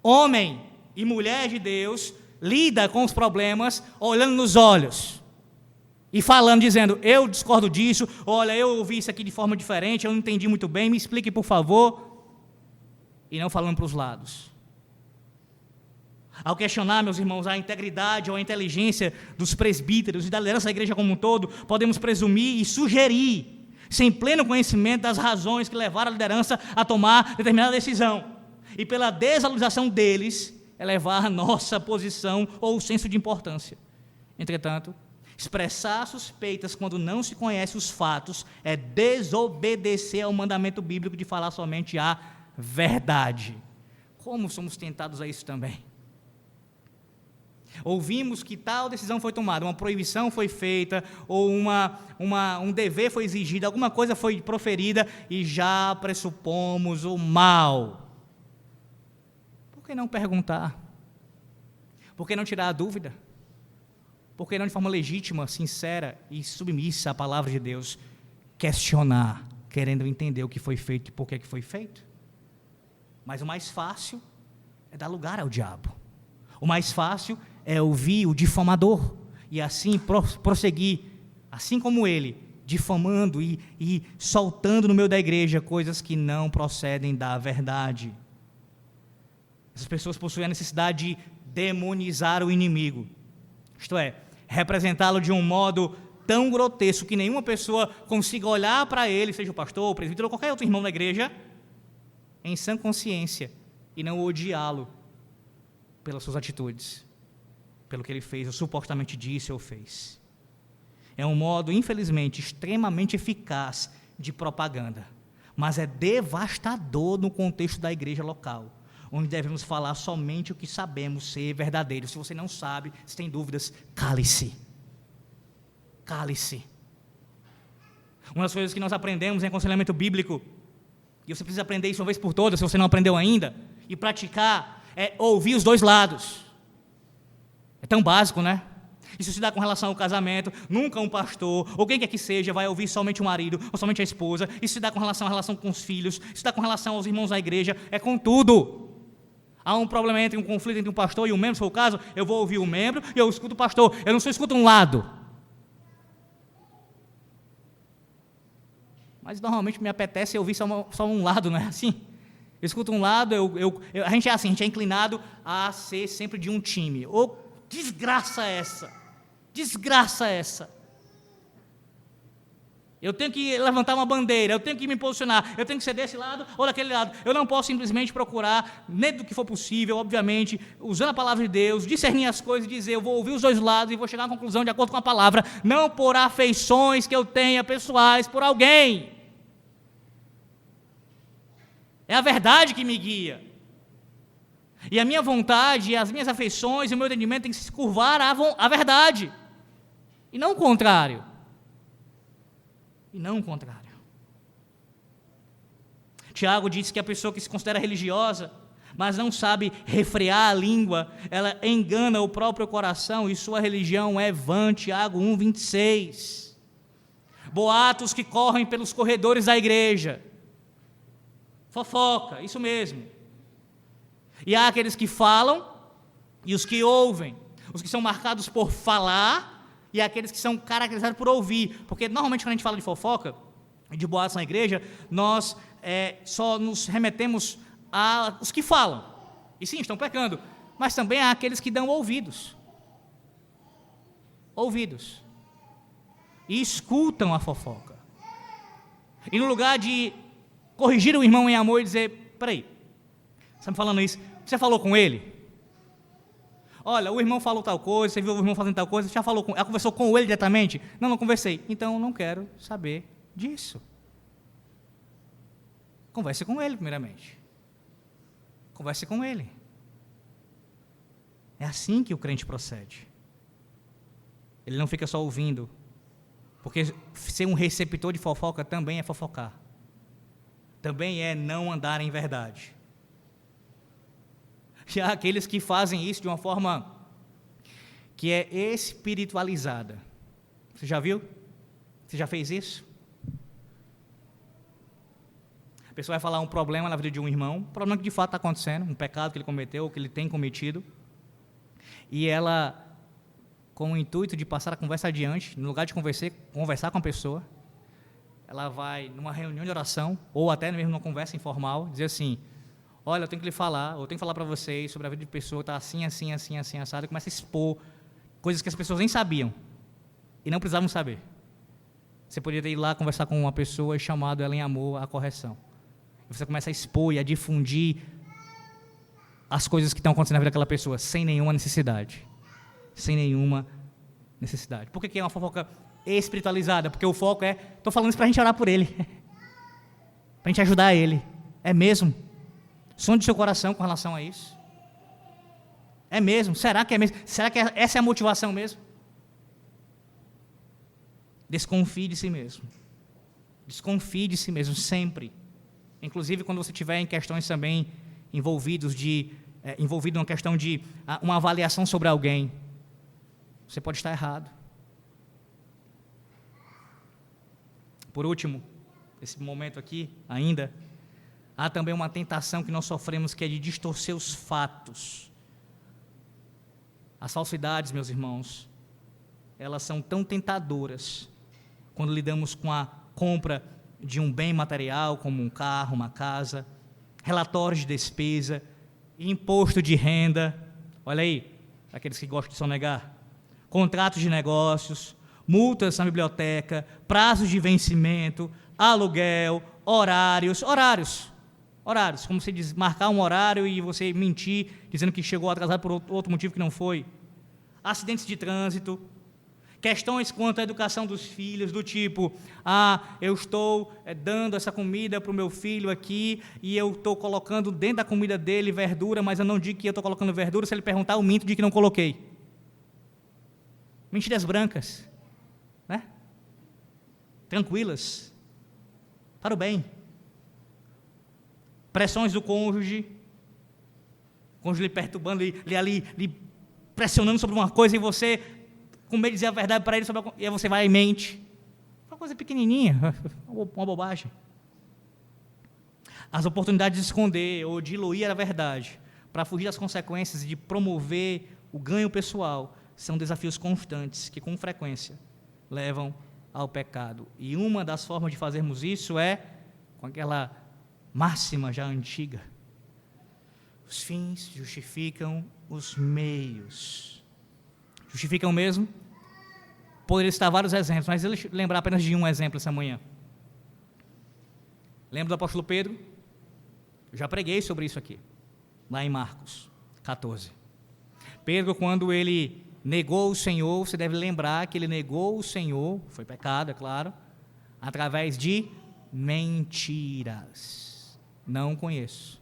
Homem e mulher de Deus lida com os problemas olhando nos olhos e falando, dizendo, eu discordo disso, olha, eu ouvi isso aqui de forma diferente, eu não entendi muito bem, me explique por favor, e não falando para os lados. Ao questionar, meus irmãos, a integridade ou a inteligência dos presbíteros e da liderança da igreja como um todo, podemos presumir e sugerir, sem pleno conhecimento das razões que levaram a liderança a tomar determinada decisão, e pela desvalorização deles, elevar a nossa posição ou o senso de importância. Entretanto, expressar suspeitas quando não se conhece os fatos é desobedecer ao mandamento bíblico de falar somente a verdade. Como somos tentados a isso também? Ouvimos que tal decisão foi tomada, uma proibição foi feita, ou um dever foi exigido, alguma coisa foi proferida e já pressupomos o mal. Por que não perguntar? Por que não tirar a dúvida? Por que não de forma legítima, sincera e submissa à palavra de Deus, questionar, querendo entender o que foi feito e por que foi feito? Mas o mais fácil é dar lugar ao diabo. O mais fácil é ouvir o difamador e assim prosseguir, assim como ele, difamando e soltando no meio da igreja coisas que não procedem da verdade. Essas pessoas possuem a necessidade de demonizar o inimigo, isto é, representá-lo de um modo tão grotesco que nenhuma pessoa consiga olhar para ele, seja o pastor, o presbítero ou qualquer outro irmão da igreja, em sã consciência e não odiá-lo pelas suas atitudes, pelo que ele fez, ou supostamente disse ou fez. É um modo, infelizmente, extremamente eficaz de propaganda, mas é devastador no contexto da igreja local, onde devemos falar somente o que sabemos ser verdadeiro. Se você não sabe, se tem dúvidas, cale-se. Cale-se. Uma das coisas que nós aprendemos em aconselhamento bíblico, e você precisa aprender isso uma vez por todas, se você não aprendeu ainda, e praticar, é ouvir os dois lados. É tão básico, né? Isso se dá com relação ao casamento. Nunca um pastor, ou quem quer que seja, vai ouvir somente o marido, ou somente a esposa. Isso se dá com relação à relação com os filhos, isso se dá com relação aos irmãos da igreja, é com tudo. Há um problema um conflito entre um pastor e um membro, se for o caso, eu vou ouvir o membro e eu escuto o pastor. Eu não só escuto um lado. Mas normalmente me apetece ouvir só um lado, não é assim? Eu escuto um lado, a gente é assim, a gente é inclinado a ser sempre de um time. Ô, desgraça essa! Desgraça essa! Eu tenho que levantar uma bandeira, eu tenho que me posicionar, eu tenho que ser desse lado ou daquele lado. Eu não posso simplesmente procurar, dentro do que for possível, obviamente, usando a palavra de Deus, discernir as coisas e dizer, eu vou ouvir os dois lados e vou chegar à conclusão de acordo com a palavra, não por afeições que eu tenha pessoais por alguém. É a verdade que me guia. E a minha vontade, as minhas afeições e o meu entendimento tem que se curvar à verdade. E não o contrário. E não o contrário. Tiago diz que a pessoa que se considera religiosa, mas não sabe refrear a língua, ela engana o próprio coração e sua religião é vã. Tiago 1:26. Boatos que correm pelos corredores da igreja. Fofoca, isso mesmo. E há aqueles que falam e os que ouvem. Os que são marcados por falar e aqueles que são caracterizados por ouvir, porque normalmente quando a gente fala de fofoca e de boatos na igreja, nós só nos remetemos aos que falam, e sim, estão pecando, mas também há aqueles que dão ouvidos, e escutam a fofoca, e no lugar de corrigir o irmão em amor e dizer, peraí, você está me falando isso, você falou com ele? Olha, o irmão falou tal coisa, você viu o irmão fazendo tal coisa, já conversou com ele diretamente? Não conversei. Então, não quero saber disso. Converse com ele, primeiramente. Converse com ele. É assim que o crente procede. Ele não fica só ouvindo, porque ser um receptor de fofoca também é fofocar. Também é não andar em verdade. E há aqueles que fazem isso de uma forma que é espiritualizada. Você já viu? Você já fez isso? A pessoa vai falar um problema na vida de um irmão, um problema que de fato está acontecendo, um pecado que ele cometeu ou que ele tem cometido, e ela, com o intuito de passar a conversa adiante, no lugar de conversar com a pessoa, ela vai numa reunião de oração, ou até mesmo numa conversa informal, dizer assim, olha, eu tenho que lhe falar, eu tenho que falar para vocês sobre a vida de pessoa, está assim, assado, e começa a expor coisas que as pessoas nem sabiam, e não precisavam saber. Você poderia ir lá conversar com uma pessoa e chamado ela em amor à correção. E você começa a expor e a difundir as coisas que estão acontecendo na vida daquela pessoa, sem nenhuma necessidade. Sem nenhuma necessidade. Por que é uma fofoca espiritualizada? Porque o foco estou falando isso para a gente orar por ele, para a gente ajudar ele. É mesmo? Sonde seu coração com relação a isso. É mesmo? Será que é mesmo? Será que essa é a motivação mesmo? Desconfie de si mesmo. Desconfie de si mesmo, sempre. Inclusive, quando você estiver em questões também envolvido numa questão de uma avaliação sobre alguém, você pode estar errado. Por último, esse momento aqui ainda, há também uma tentação que nós sofremos, que é de distorcer os fatos. As falsidades, meus irmãos, elas são tão tentadoras quando lidamos com a compra de um bem material, como um carro, uma casa, relatórios de despesa, imposto de renda, olha aí, aqueles que gostam de sonegar, contratos de negócios, multas na biblioteca, prazos de vencimento, aluguel, horários, como se diz, marcar um horário e você mentir, dizendo que chegou atrasado por outro motivo que não foi, acidentes de trânsito, questões quanto à educação dos filhos, do tipo, eu estou dando essa comida para o meu filho aqui, e eu estou colocando dentro da comida dele verdura, mas eu não digo que eu estou colocando verdura, se ele perguntar, eu minto de que não coloquei. Mentiras brancas, né? Tranquilas, para o bem. Pressões do cônjuge lhe perturbando, lhe pressionando sobre uma coisa, e você, com medo de dizer a verdade para ele, e aí você vai e mente. Uma coisa pequenininha, uma bobagem. As oportunidades de esconder ou diluir a verdade para fugir das consequências e de promover o ganho pessoal, são desafios constantes que, com frequência, levam ao pecado. E uma das formas de fazermos isso é com aquela máxima já antiga: os fins justificam os meios. Justificam mesmo? Poderia citar vários exemplos, mas eu vou lembrar apenas de um exemplo essa manhã. Lembra do apóstolo Pedro? Eu já preguei sobre isso aqui, lá em Marcos 14. Pedro, quando ele negou o Senhor, você deve lembrar que ele negou o Senhor, foi pecado, é claro, através de mentiras. Não conheço.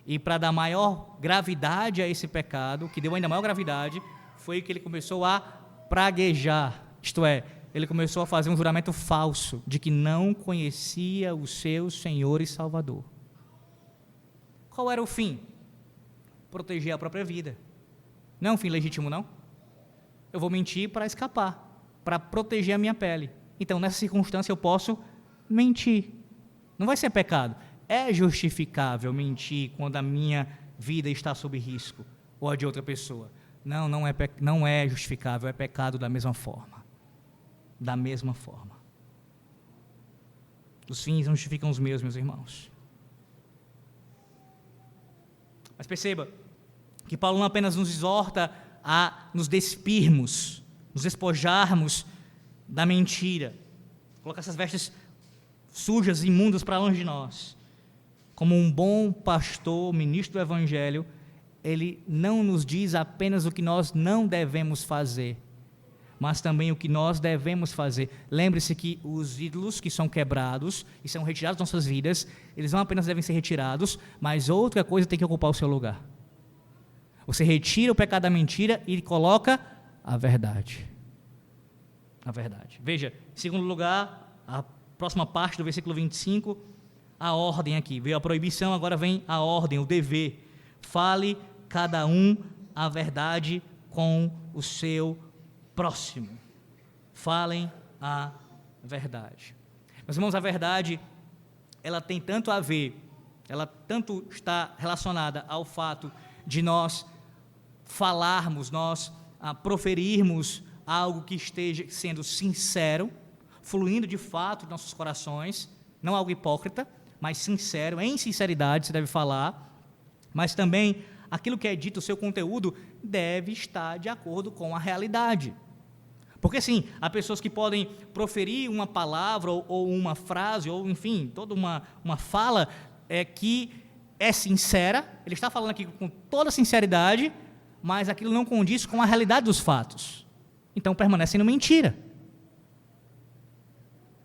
E para dar maior gravidade a esse pecado, o que deu ainda maior gravidade, foi que ele começou a praguejar, isto é, ele começou a fazer um juramento falso de que não conhecia o seu Senhor e Salvador. Qual era o fim? Proteger a própria vida. Não é um fim legítimo, não? Eu vou mentir para escapar, para proteger a minha pele. Então, nessa circunstância, eu posso mentir. Não vai ser pecado. É justificável mentir quando a minha vida está sob risco, ou a de outra pessoa. Não é justificável, é pecado da mesma forma. Da mesma forma. Os fins não justificam os meus irmãos. Mas perceba que Paulo não apenas nos exorta a nos despirmos, nos despojarmos da mentira, colocar essas vestes sujas e imundas para longe de nós. Como um bom pastor, ministro do Evangelho, ele não nos diz apenas o que nós não devemos fazer, mas também o que nós devemos fazer. Lembre-se que os ídolos que são quebrados e são retirados das nossas vidas, eles não apenas devem ser retirados, mas outra coisa tem que ocupar o seu lugar. Você retira o pecado da mentira e coloca a verdade. A verdade. Veja, em segundo lugar, a próxima parte do versículo 25, a ordem aqui. Veio a proibição, agora vem a ordem, o dever. Fale cada um a verdade com o seu próximo. Falem a verdade. Meus irmãos, a verdade, ela tem tanto a ver, ela tanto está relacionada ao fato de nós falarmos, nós proferirmos algo que esteja sendo sincero, fluindo de fato de nossos corações, não algo hipócrita, mas sincero, em sinceridade se deve falar, mas também aquilo que é dito, o seu conteúdo, deve estar de acordo com a realidade. Porque sim, há pessoas que podem proferir uma palavra ou uma frase, ou enfim, toda uma fala que é sincera, ele está falando aqui com toda sinceridade, mas aquilo não condiz com a realidade dos fatos. Então permanece sendo mentira.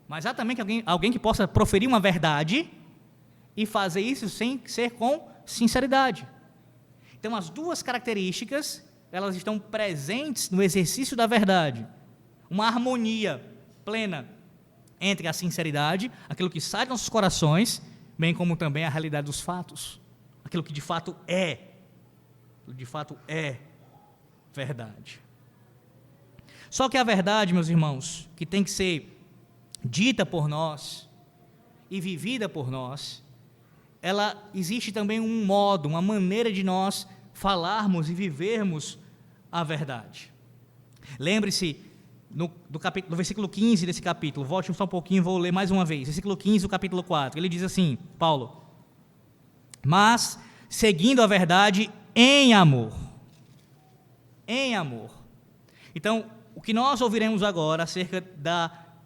Mas há também alguém que possa proferir uma verdade e fazer isso sem ser com sinceridade. Então as duas características, elas estão presentes no exercício da verdade. Uma harmonia plena entre a sinceridade, aquilo que sai dos nossos corações, bem como também a realidade dos fatos, aquilo que de fato é verdade. Só que a verdade, meus irmãos, que tem que ser dita por nós e vivida por nós, ela existe também um modo, uma maneira de nós falarmos e vivermos a verdade. Lembre-se, no versículo 15 desse capítulo, volte só um pouquinho, vou ler mais uma vez, versículo 15 do capítulo 4, ele diz assim, Paulo: mas seguindo a verdade em amor. Em amor. Então, o que nós ouviremos agora acerca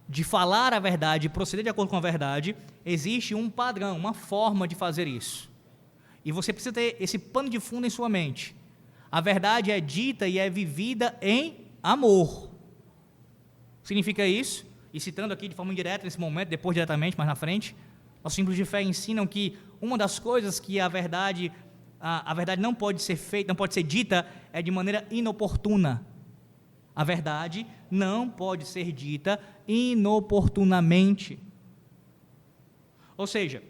de falar a verdade, proceder de acordo com a verdade, existe um padrão, uma forma de fazer isso. E você precisa ter esse pano de fundo em sua mente. A verdade é dita e é vivida em amor. Significa isso, e citando aqui de forma indireta nesse momento, depois diretamente, mais na frente, nossos símbolos de fé ensinam que uma das coisas que a verdade não pode ser feita, não pode ser dita, é de maneira inoportuna. A verdade não pode ser dita inoportunamente. Ou seja,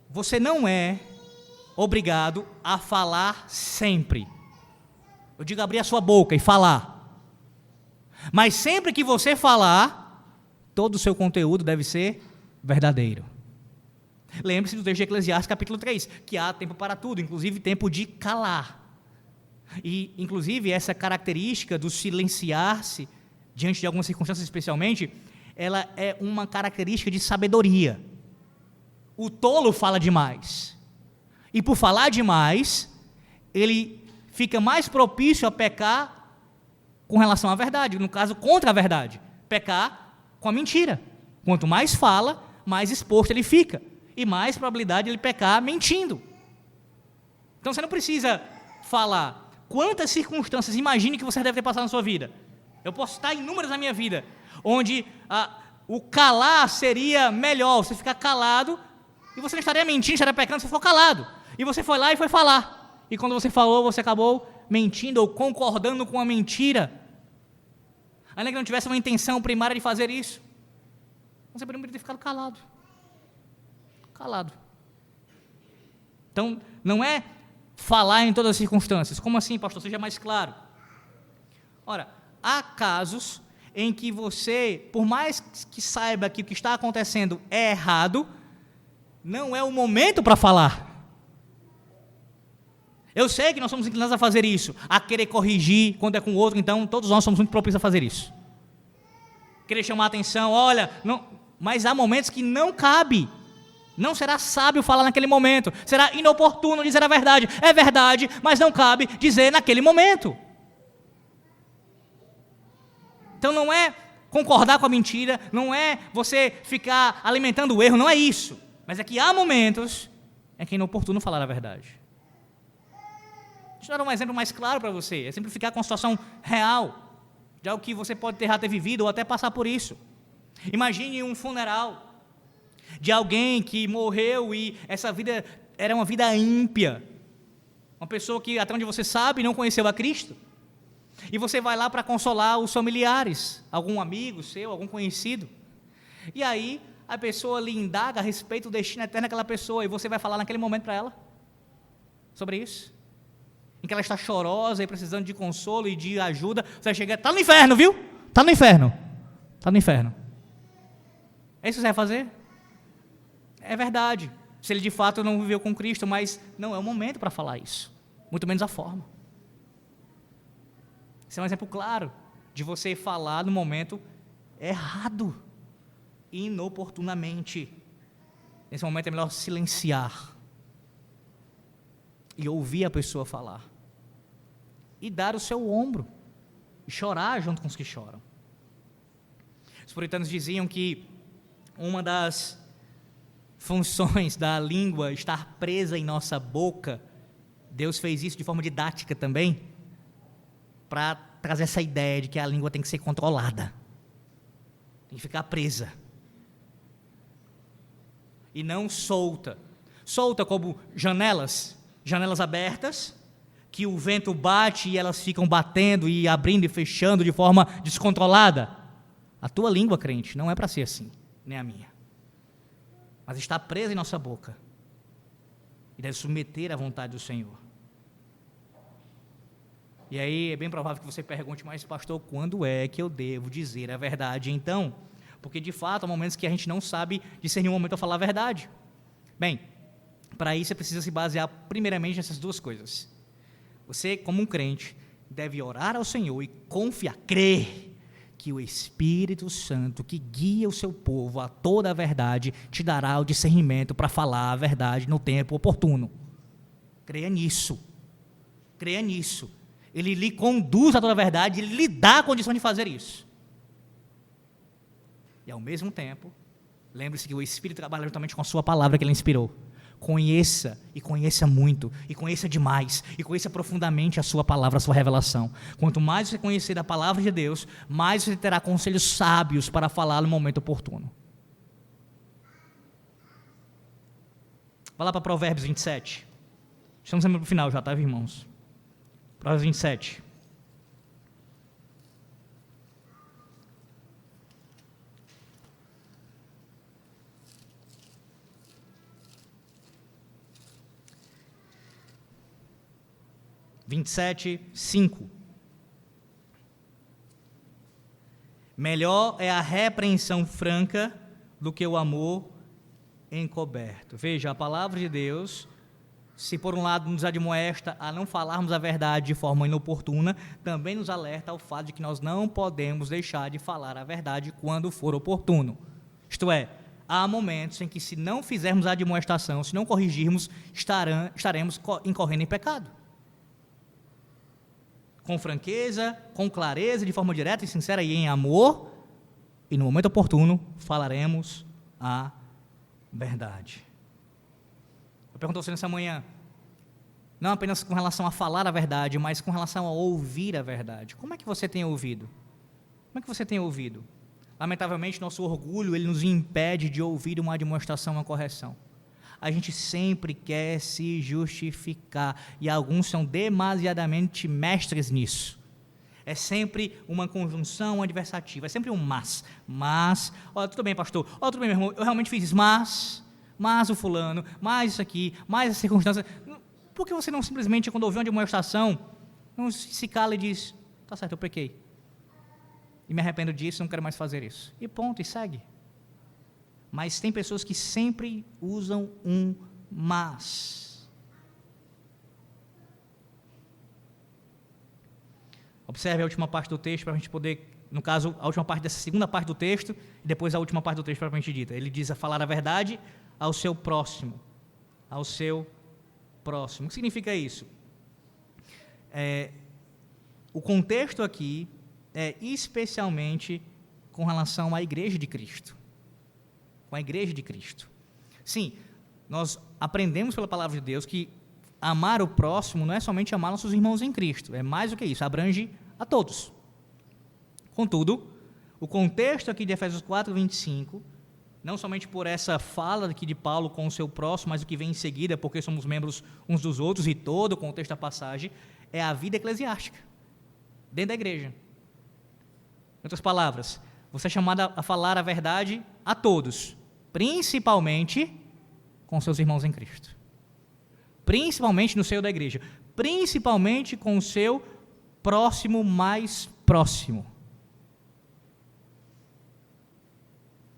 você não é obrigado a falar sempre. Eu digo abrir a sua boca e falar. Mas sempre que você falar, todo o seu conteúdo deve ser verdadeiro. Lembre-se do texto de Eclesiastes capítulo 3, que há tempo para tudo, inclusive tempo de calar. E, inclusive, essa característica do silenciar-se, diante de algumas circunstâncias especialmente, ela é uma característica de sabedoria. O tolo fala demais. E por falar demais, ele fica mais propício a pecar com relação à verdade, no caso, contra a verdade. Pecar com a mentira. Quanto mais fala, mais exposto ele fica. E mais probabilidade de ele pecar mentindo. Então você não precisa falar. Quantas circunstâncias, imagine que você deve ter passado na sua vida. Eu posso citar inúmeras na minha vida, onde o calar seria melhor, você ficar calado, e você não estaria mentindo, estaria pecando, se você for calado. E você foi lá e foi falar. E quando você falou, você acabou mentindo ou concordando com a mentira. Ainda que não tivesse uma intenção primária de fazer isso. Você poderia ter ficado calado. Calado. Então, não é falar em todas as circunstâncias. Como assim, pastor? Seja mais claro. Ora, há casos em que você, por mais que saiba que o que está acontecendo é errado, não é o momento para falar. Eu sei que nós somos inclinados a fazer isso, a querer corrigir quando é com o outro, então todos nós somos muito propícios a fazer isso. Querer chamar a atenção, olha, não, mas há momentos que não cabe. Não será sábio falar naquele momento, será inoportuno dizer a verdade. É verdade, mas não cabe dizer naquele momento. Então não é concordar com a mentira, não é você ficar alimentando o erro, não é isso. Mas é que há momentos em que é inoportuno falar a verdade. Deixa eu dar um exemplo mais claro para você, é simplificar com a situação real, de algo que você pode já ter vivido ou até passar por isso. Imagine um funeral de alguém que morreu e essa vida era uma vida ímpia, uma pessoa que, até onde você sabe, não conheceu a Cristo, e você vai lá para consolar os familiares, algum amigo seu, algum conhecido, e aí a pessoa lhe indaga a respeito do destino eterno daquela pessoa, e você vai falar naquele momento para ela sobre isso, em que ela está chorosa e precisando de consolo e de ajuda, você vai chegar, está no inferno, viu? Está no inferno, está no inferno. É isso que você vai fazer? É verdade, se ele de fato não viveu com Cristo, mas não é o momento para falar isso, muito menos a forma. Esse é um exemplo claro de você falar no momento errado, inoportunamente. Nesse momento é melhor silenciar e ouvir a pessoa falar e dar o seu ombro e chorar junto com os que choram. Os puritanos diziam que uma das funções da língua estar presa em nossa boca, Deus fez isso de forma didática também, para trazer essa ideia de que a língua tem que ser controlada, tem que ficar presa, e não solta como janelas abertas, que o vento bate e elas ficam batendo e abrindo e fechando de forma descontrolada. A tua língua, crente, não é para ser assim, nem a minha, mas está presa em nossa boca, e deve submeter à vontade do Senhor. E aí é bem provável que você pergunte, mas pastor, quando é que eu devo dizer a verdade então? Porque de fato há momentos que a gente não sabe discernir um momento a falar a verdade. Bem, para isso você precisa se basear primeiramente nessas duas coisas. Você, como um crente, deve orar ao Senhor e confiar, crer que o Espírito Santo, que guia o seu povo a toda a verdade, te dará o discernimento para falar a verdade no tempo oportuno. Creia nisso. Ele lhe conduz a toda a verdade, ele lhe dá a condição de fazer isso. E ao mesmo tempo, lembre-se que o Espírito trabalha juntamente com a sua palavra que ele inspirou. Conheça, e conheça muito, e conheça demais, e conheça profundamente a sua palavra, a sua revelação. Quanto mais você conhecer da palavra de Deus, mais você terá conselhos sábios para falar no momento oportuno. Vai lá para Provérbios 27. Estamos indo para o final já, tá, irmãos? Provérbios 27. Melhor é a repreensão franca do que o amor encoberto. Veja, a palavra de Deus, se por um lado nos admoesta a não falarmos a verdade de forma inoportuna, também nos alerta ao fato de que nós não podemos deixar de falar a verdade quando for oportuno. Isto é, há momentos em que, se não fizermos a admoestação, se não corrigirmos, estaremos incorrendo em pecado. Com franqueza, com clareza, de forma direta e sincera e em amor, e no momento oportuno, falaremos a verdade. Eu pergunto a você nessa manhã, não apenas com relação a falar a verdade, mas com relação a ouvir a verdade. Como é que você tem ouvido? Como é que você tem ouvido? Lamentavelmente, nosso orgulho, ele nos impede de ouvir uma demonstração, uma correção. A gente sempre quer se justificar, e alguns são demasiadamente mestres nisso. É sempre uma conjunção adversativa, é sempre um mas, olha, tudo bem, pastor, olha, tudo bem, meu irmão, eu realmente fiz isso, mas o fulano, mas isso aqui, mais essa circunstância. Por que você não simplesmente, quando ouvir uma demonstração, não se cala e diz, tá certo, eu pequei, e me arrependo disso, não quero mais fazer isso, e ponto, e segue. Mas tem pessoas que sempre usam um mas. Observe a última parte do texto para a gente poder, no caso, a última parte dessa segunda parte do texto, e depois a última parte do texto propriamente dita. Ele diz a falar a verdade ao seu próximo. Ao seu próximo. O que significa isso? O contexto aqui é especialmente com relação à igreja de Cristo. Com a igreja de Cristo. Sim, nós aprendemos pela palavra de Deus que amar o próximo não é somente amar nossos irmãos em Cristo, é mais do que isso, abrange a todos. Contudo, o contexto aqui de Efésios 4:25, não somente por essa fala aqui de Paulo com o seu próximo, mas o que vem em seguida, porque somos membros uns dos outros, e todo o contexto da passagem, é a vida eclesiástica, dentro da igreja. Em outras palavras, você é chamado a falar a verdade a todos, principalmente com seus irmãos em Cristo. Principalmente no seio da igreja. Principalmente com o seu próximo mais próximo.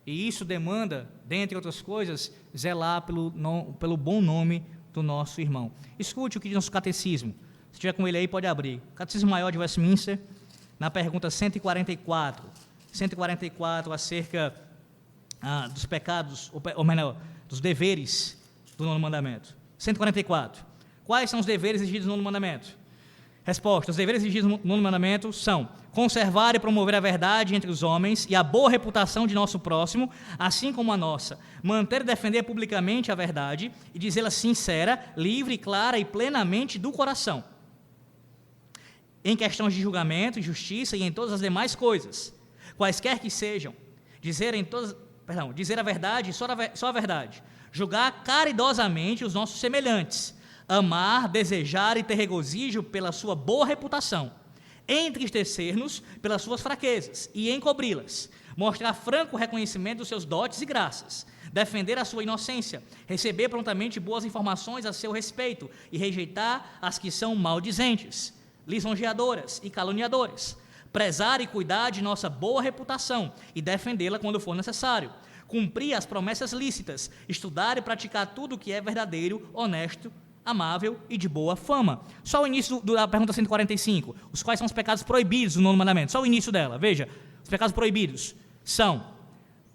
E isso demanda, dentre outras coisas, zelar pelo bom nome do nosso irmão. Escute o que diz nosso catecismo. Se tiver com ele aí, pode abrir. Catecismo Maior de Westminster, na pergunta 144. 144, acerca dos pecados, ou melhor, dos deveres do nono mandamento. 144. Quais são os deveres exigidos no nono mandamento? Resposta: os deveres exigidos no nono mandamento são conservar e promover a verdade entre os homens e a boa reputação de nosso próximo, assim como a nossa, manter e defender publicamente a verdade e dizê-la sincera, livre, clara e plenamente do coração. Em questões de julgamento, justiça e em todas as demais coisas, quaisquer que sejam, dizer a verdade, só a verdade, julgar caridosamente os nossos semelhantes, amar, desejar e ter regozijo pela sua boa reputação, entristecer-nos pelas suas fraquezas e encobri-las, mostrar franco reconhecimento dos seus dotes e graças, defender a sua inocência, receber prontamente boas informações a seu respeito e rejeitar as que são maldizentes, lisonjeadoras e caluniadoras, prezar e cuidar de nossa boa reputação e defendê-la quando for necessário, cumprir as promessas lícitas, estudar e praticar tudo o que é verdadeiro, honesto, amável e de boa fama. Só o início da pergunta 145, os quais são os pecados proibidos do nono mandamento, só o início dela, veja, os pecados proibidos são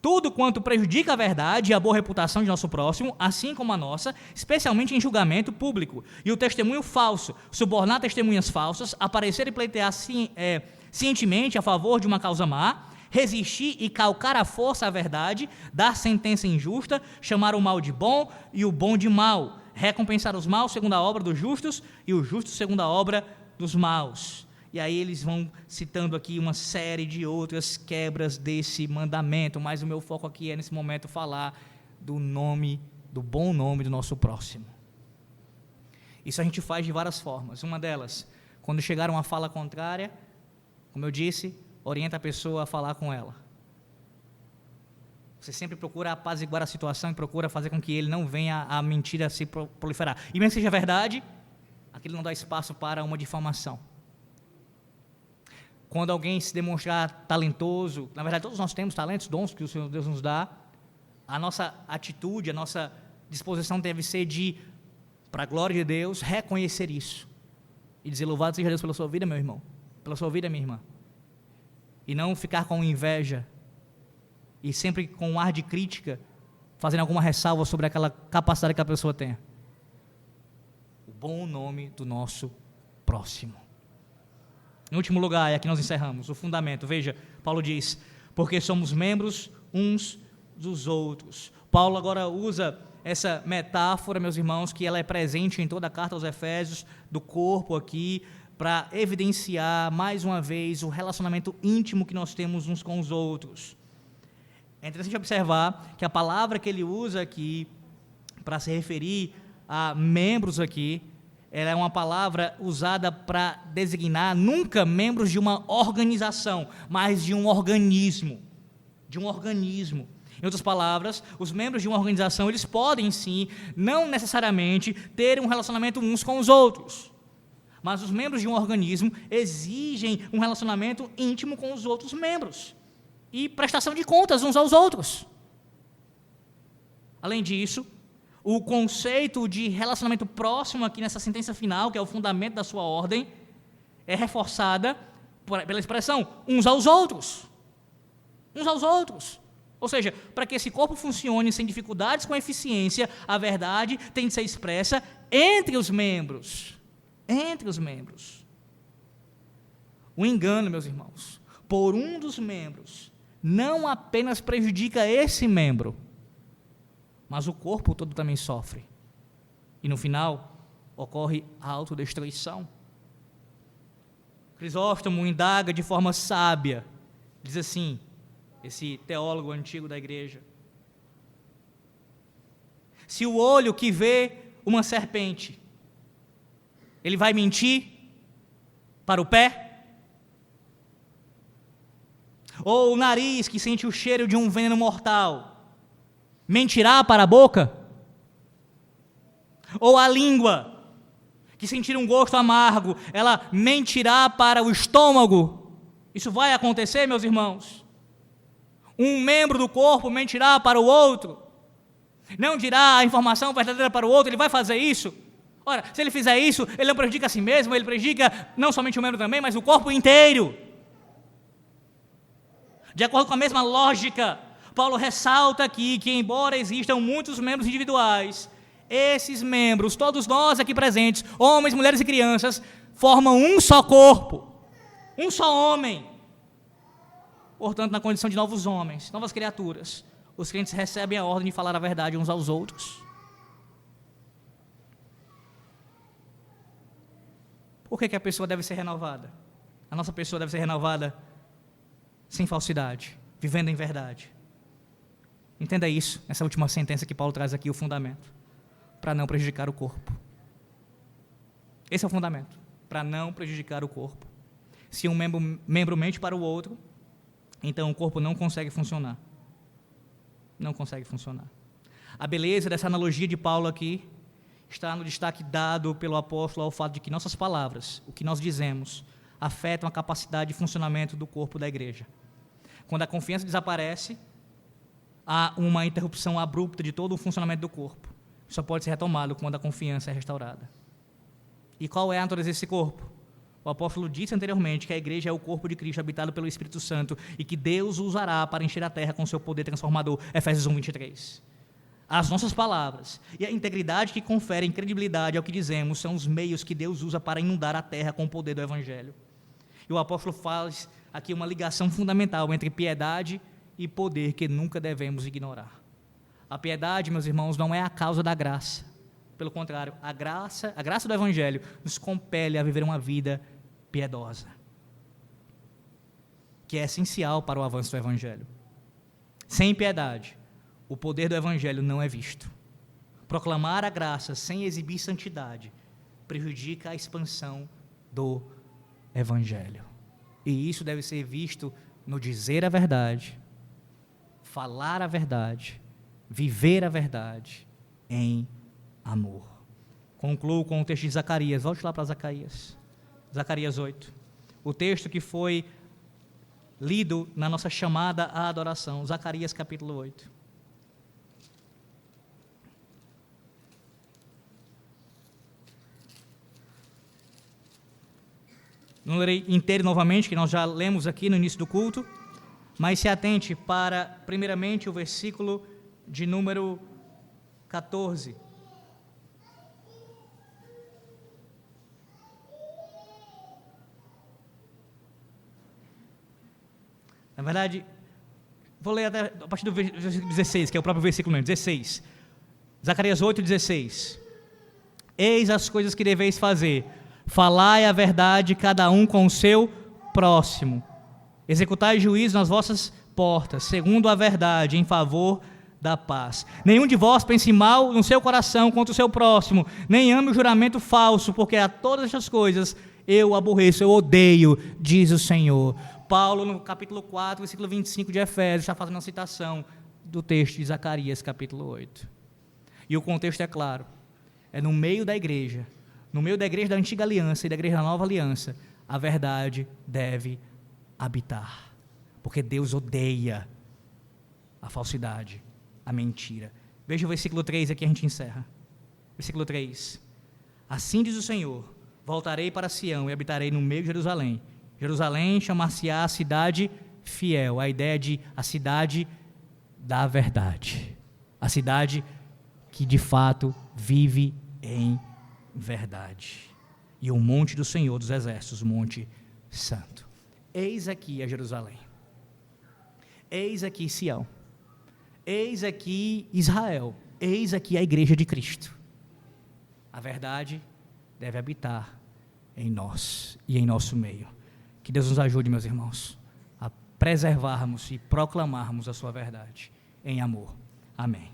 tudo quanto prejudica a verdade e a boa reputação de nosso próximo, assim como a nossa, especialmente em julgamento público, e o testemunho falso, subornar testemunhas falsas, aparecer e pleitear cientemente a favor de uma causa má, resistir e calcar à força a verdade, dar sentença injusta, chamar o mal de bom e o bom de mal, recompensar os maus segundo a obra dos justos e os justos segundo a obra dos maus. E aí eles vão citando aqui uma série de outras quebras desse mandamento, mas o meu foco aqui é nesse momento falar do bom nome do nosso próximo. Isso a gente faz de várias formas. Uma delas, quando chegar uma fala contrária, como eu disse, orienta a pessoa a falar com ela. Você sempre procura apaziguar a situação e procura fazer com que ele não venha a mentira se proliferar. E mesmo que seja verdade, aquilo não dá espaço para uma difamação. Quando alguém se demonstrar talentoso, na verdade todos nós temos talentos, dons que o Senhor Deus nos dá, a nossa atitude, a nossa disposição deve ser de, para a glória de Deus, reconhecer isso. E dizer, louvado seja Deus pela sua vida, meu irmão, pela sua vida, minha irmã. E não ficar com inveja, e sempre com um ar de crítica, fazendo alguma ressalva sobre aquela capacidade que a pessoa tem. O bom nome do nosso próximo. Em último lugar, e aqui nós encerramos, o fundamento. Veja, Paulo diz, porque somos membros uns dos outros. Paulo agora usa essa metáfora, meus irmãos, que ela é presente em toda a carta aos Efésios, do corpo aqui, para evidenciar mais uma vez o relacionamento íntimo que nós temos uns com os outros. É interessante observar que a palavra que ele usa aqui, para se referir a membros aqui, ela é uma palavra usada para designar nunca membros de uma organização, mas de um organismo. De um organismo. Em outras palavras, os membros de uma organização, eles podem sim, não necessariamente, ter um relacionamento uns com os outros. Mas os membros de um organismo exigem um relacionamento íntimo com os outros membros. E prestação de contas uns aos outros. Além disso, o conceito de relacionamento próximo aqui nessa sentença final, que é o fundamento da sua ordem, é reforçada pela expressão uns aos outros. Uns aos outros. Ou seja, para que esse corpo funcione sem dificuldades com eficiência, a verdade tem de ser expressa entre os membros. Entre os membros. O engano, meus irmãos, por um dos membros, não apenas prejudica esse membro, mas o corpo todo também sofre. E no final, ocorre a autodestruição. Crisóstomo indaga de forma sábia, diz assim, esse teólogo antigo da igreja: se o olho que vê uma serpente, ele vai mentir para o pé? Ou o nariz que sente o cheiro de um veneno mortal, mentirá para a boca? Ou a língua, que sentir um gosto amargo, ela mentirá para o estômago? Isso vai acontecer, meus irmãos? Um membro do corpo mentirá para o outro? Não dirá a informação verdadeira para o outro? Ele vai fazer isso? Ora, se ele fizer isso, ele não prejudica a si mesmo, ele prejudica não somente o membro também, mas o corpo inteiro. De acordo com a mesma lógica, Paulo ressalta aqui que, embora existam muitos membros individuais, esses membros, todos nós aqui presentes, homens, mulheres e crianças, formam um só corpo, um só homem. Portanto, na condição de novos homens, novas criaturas, os crentes recebem a ordem de falar a verdade uns aos outros. Por que a pessoa deve ser renovada? A nossa pessoa deve ser renovada sem falsidade, vivendo em verdade. Entenda isso, nessa última sentença que Paulo traz aqui, o fundamento, para não prejudicar o corpo. Esse é o fundamento, para não prejudicar o corpo. Se um membro mente para o outro, então o corpo não consegue funcionar. Não consegue funcionar. A beleza dessa analogia de Paulo aqui está no destaque dado pelo apóstolo ao fato de que nossas palavras, o que nós dizemos, afetam a capacidade de funcionamento do corpo da igreja. Quando a confiança desaparece, há uma interrupção abrupta de todo o funcionamento do corpo. Só pode ser retomado quando a confiança é restaurada. E qual é a natureza desse corpo? O apóstolo disse anteriormente que a igreja é o corpo de Cristo habitado pelo Espírito Santo e que Deus usará para encher a terra com seu poder transformador. Efésios 1, 23. As nossas palavras e a integridade que conferem credibilidade ao que dizemos são os meios que Deus usa para inundar a terra com o poder do Evangelho. E o apóstolo faz aqui uma ligação fundamental entre piedade e poder que nunca devemos ignorar. A piedade, meus irmãos, não é a causa da graça. Pelo contrário, a graça do Evangelho nos compele a viver uma vida piedosa, que é essencial para o avanço do Evangelho. Sem piedade, o poder do Evangelho não é visto. Proclamar a graça sem exibir santidade prejudica a expansão do Evangelho. E isso deve ser visto no dizer a verdade, falar a verdade, viver a verdade em amor. Concluo com o texto de Zacarias. Volte lá para Zacarias. Zacarias 8. O texto que foi lido na nossa chamada à adoração. Zacarias capítulo 8. Não lerei inteiro novamente, que nós já lemos aqui no início do culto, mas se atente para, primeiramente, o versículo de número 14. Na verdade, vou ler até a partir do versículo 16, que é o próprio versículo mesmo, 16. Zacarias 8:16. Eis as coisas que deveis fazer, falai a verdade cada um com o seu próximo, executai juízo nas vossas portas, segundo a verdade, em favor da paz. Nenhum de vós pense mal no seu coração contra o seu próximo, nem ame o juramento falso, porque a todas estas coisas eu aborreço, eu odeio, diz o Senhor. Paulo, no capítulo 4, versículo 25 de Efésios, está fazendo uma citação do texto de Zacarias, capítulo 8. E o contexto é claro, é no meio da igreja da antiga aliança e da igreja da nova aliança, a verdade deve habitar, porque Deus odeia a falsidade, a mentira. Veja o versículo 3 aqui, a gente encerra. Versículo 3. Assim diz o Senhor, voltarei para Sião e habitarei no meio de Jerusalém. Jerusalém chamar-se-á a cidade fiel, a ideia de a cidade da verdade, a cidade que de fato vive em verdade. E o monte do Senhor dos exércitos, o monte santo. Eis aqui a Jerusalém, eis aqui Sião, eis aqui Israel, eis aqui a igreja de Cristo. A verdade deve habitar em nós e em nosso meio. Que Deus nos ajude, meus irmãos, a preservarmos e proclamarmos a sua verdade em amor. Amém.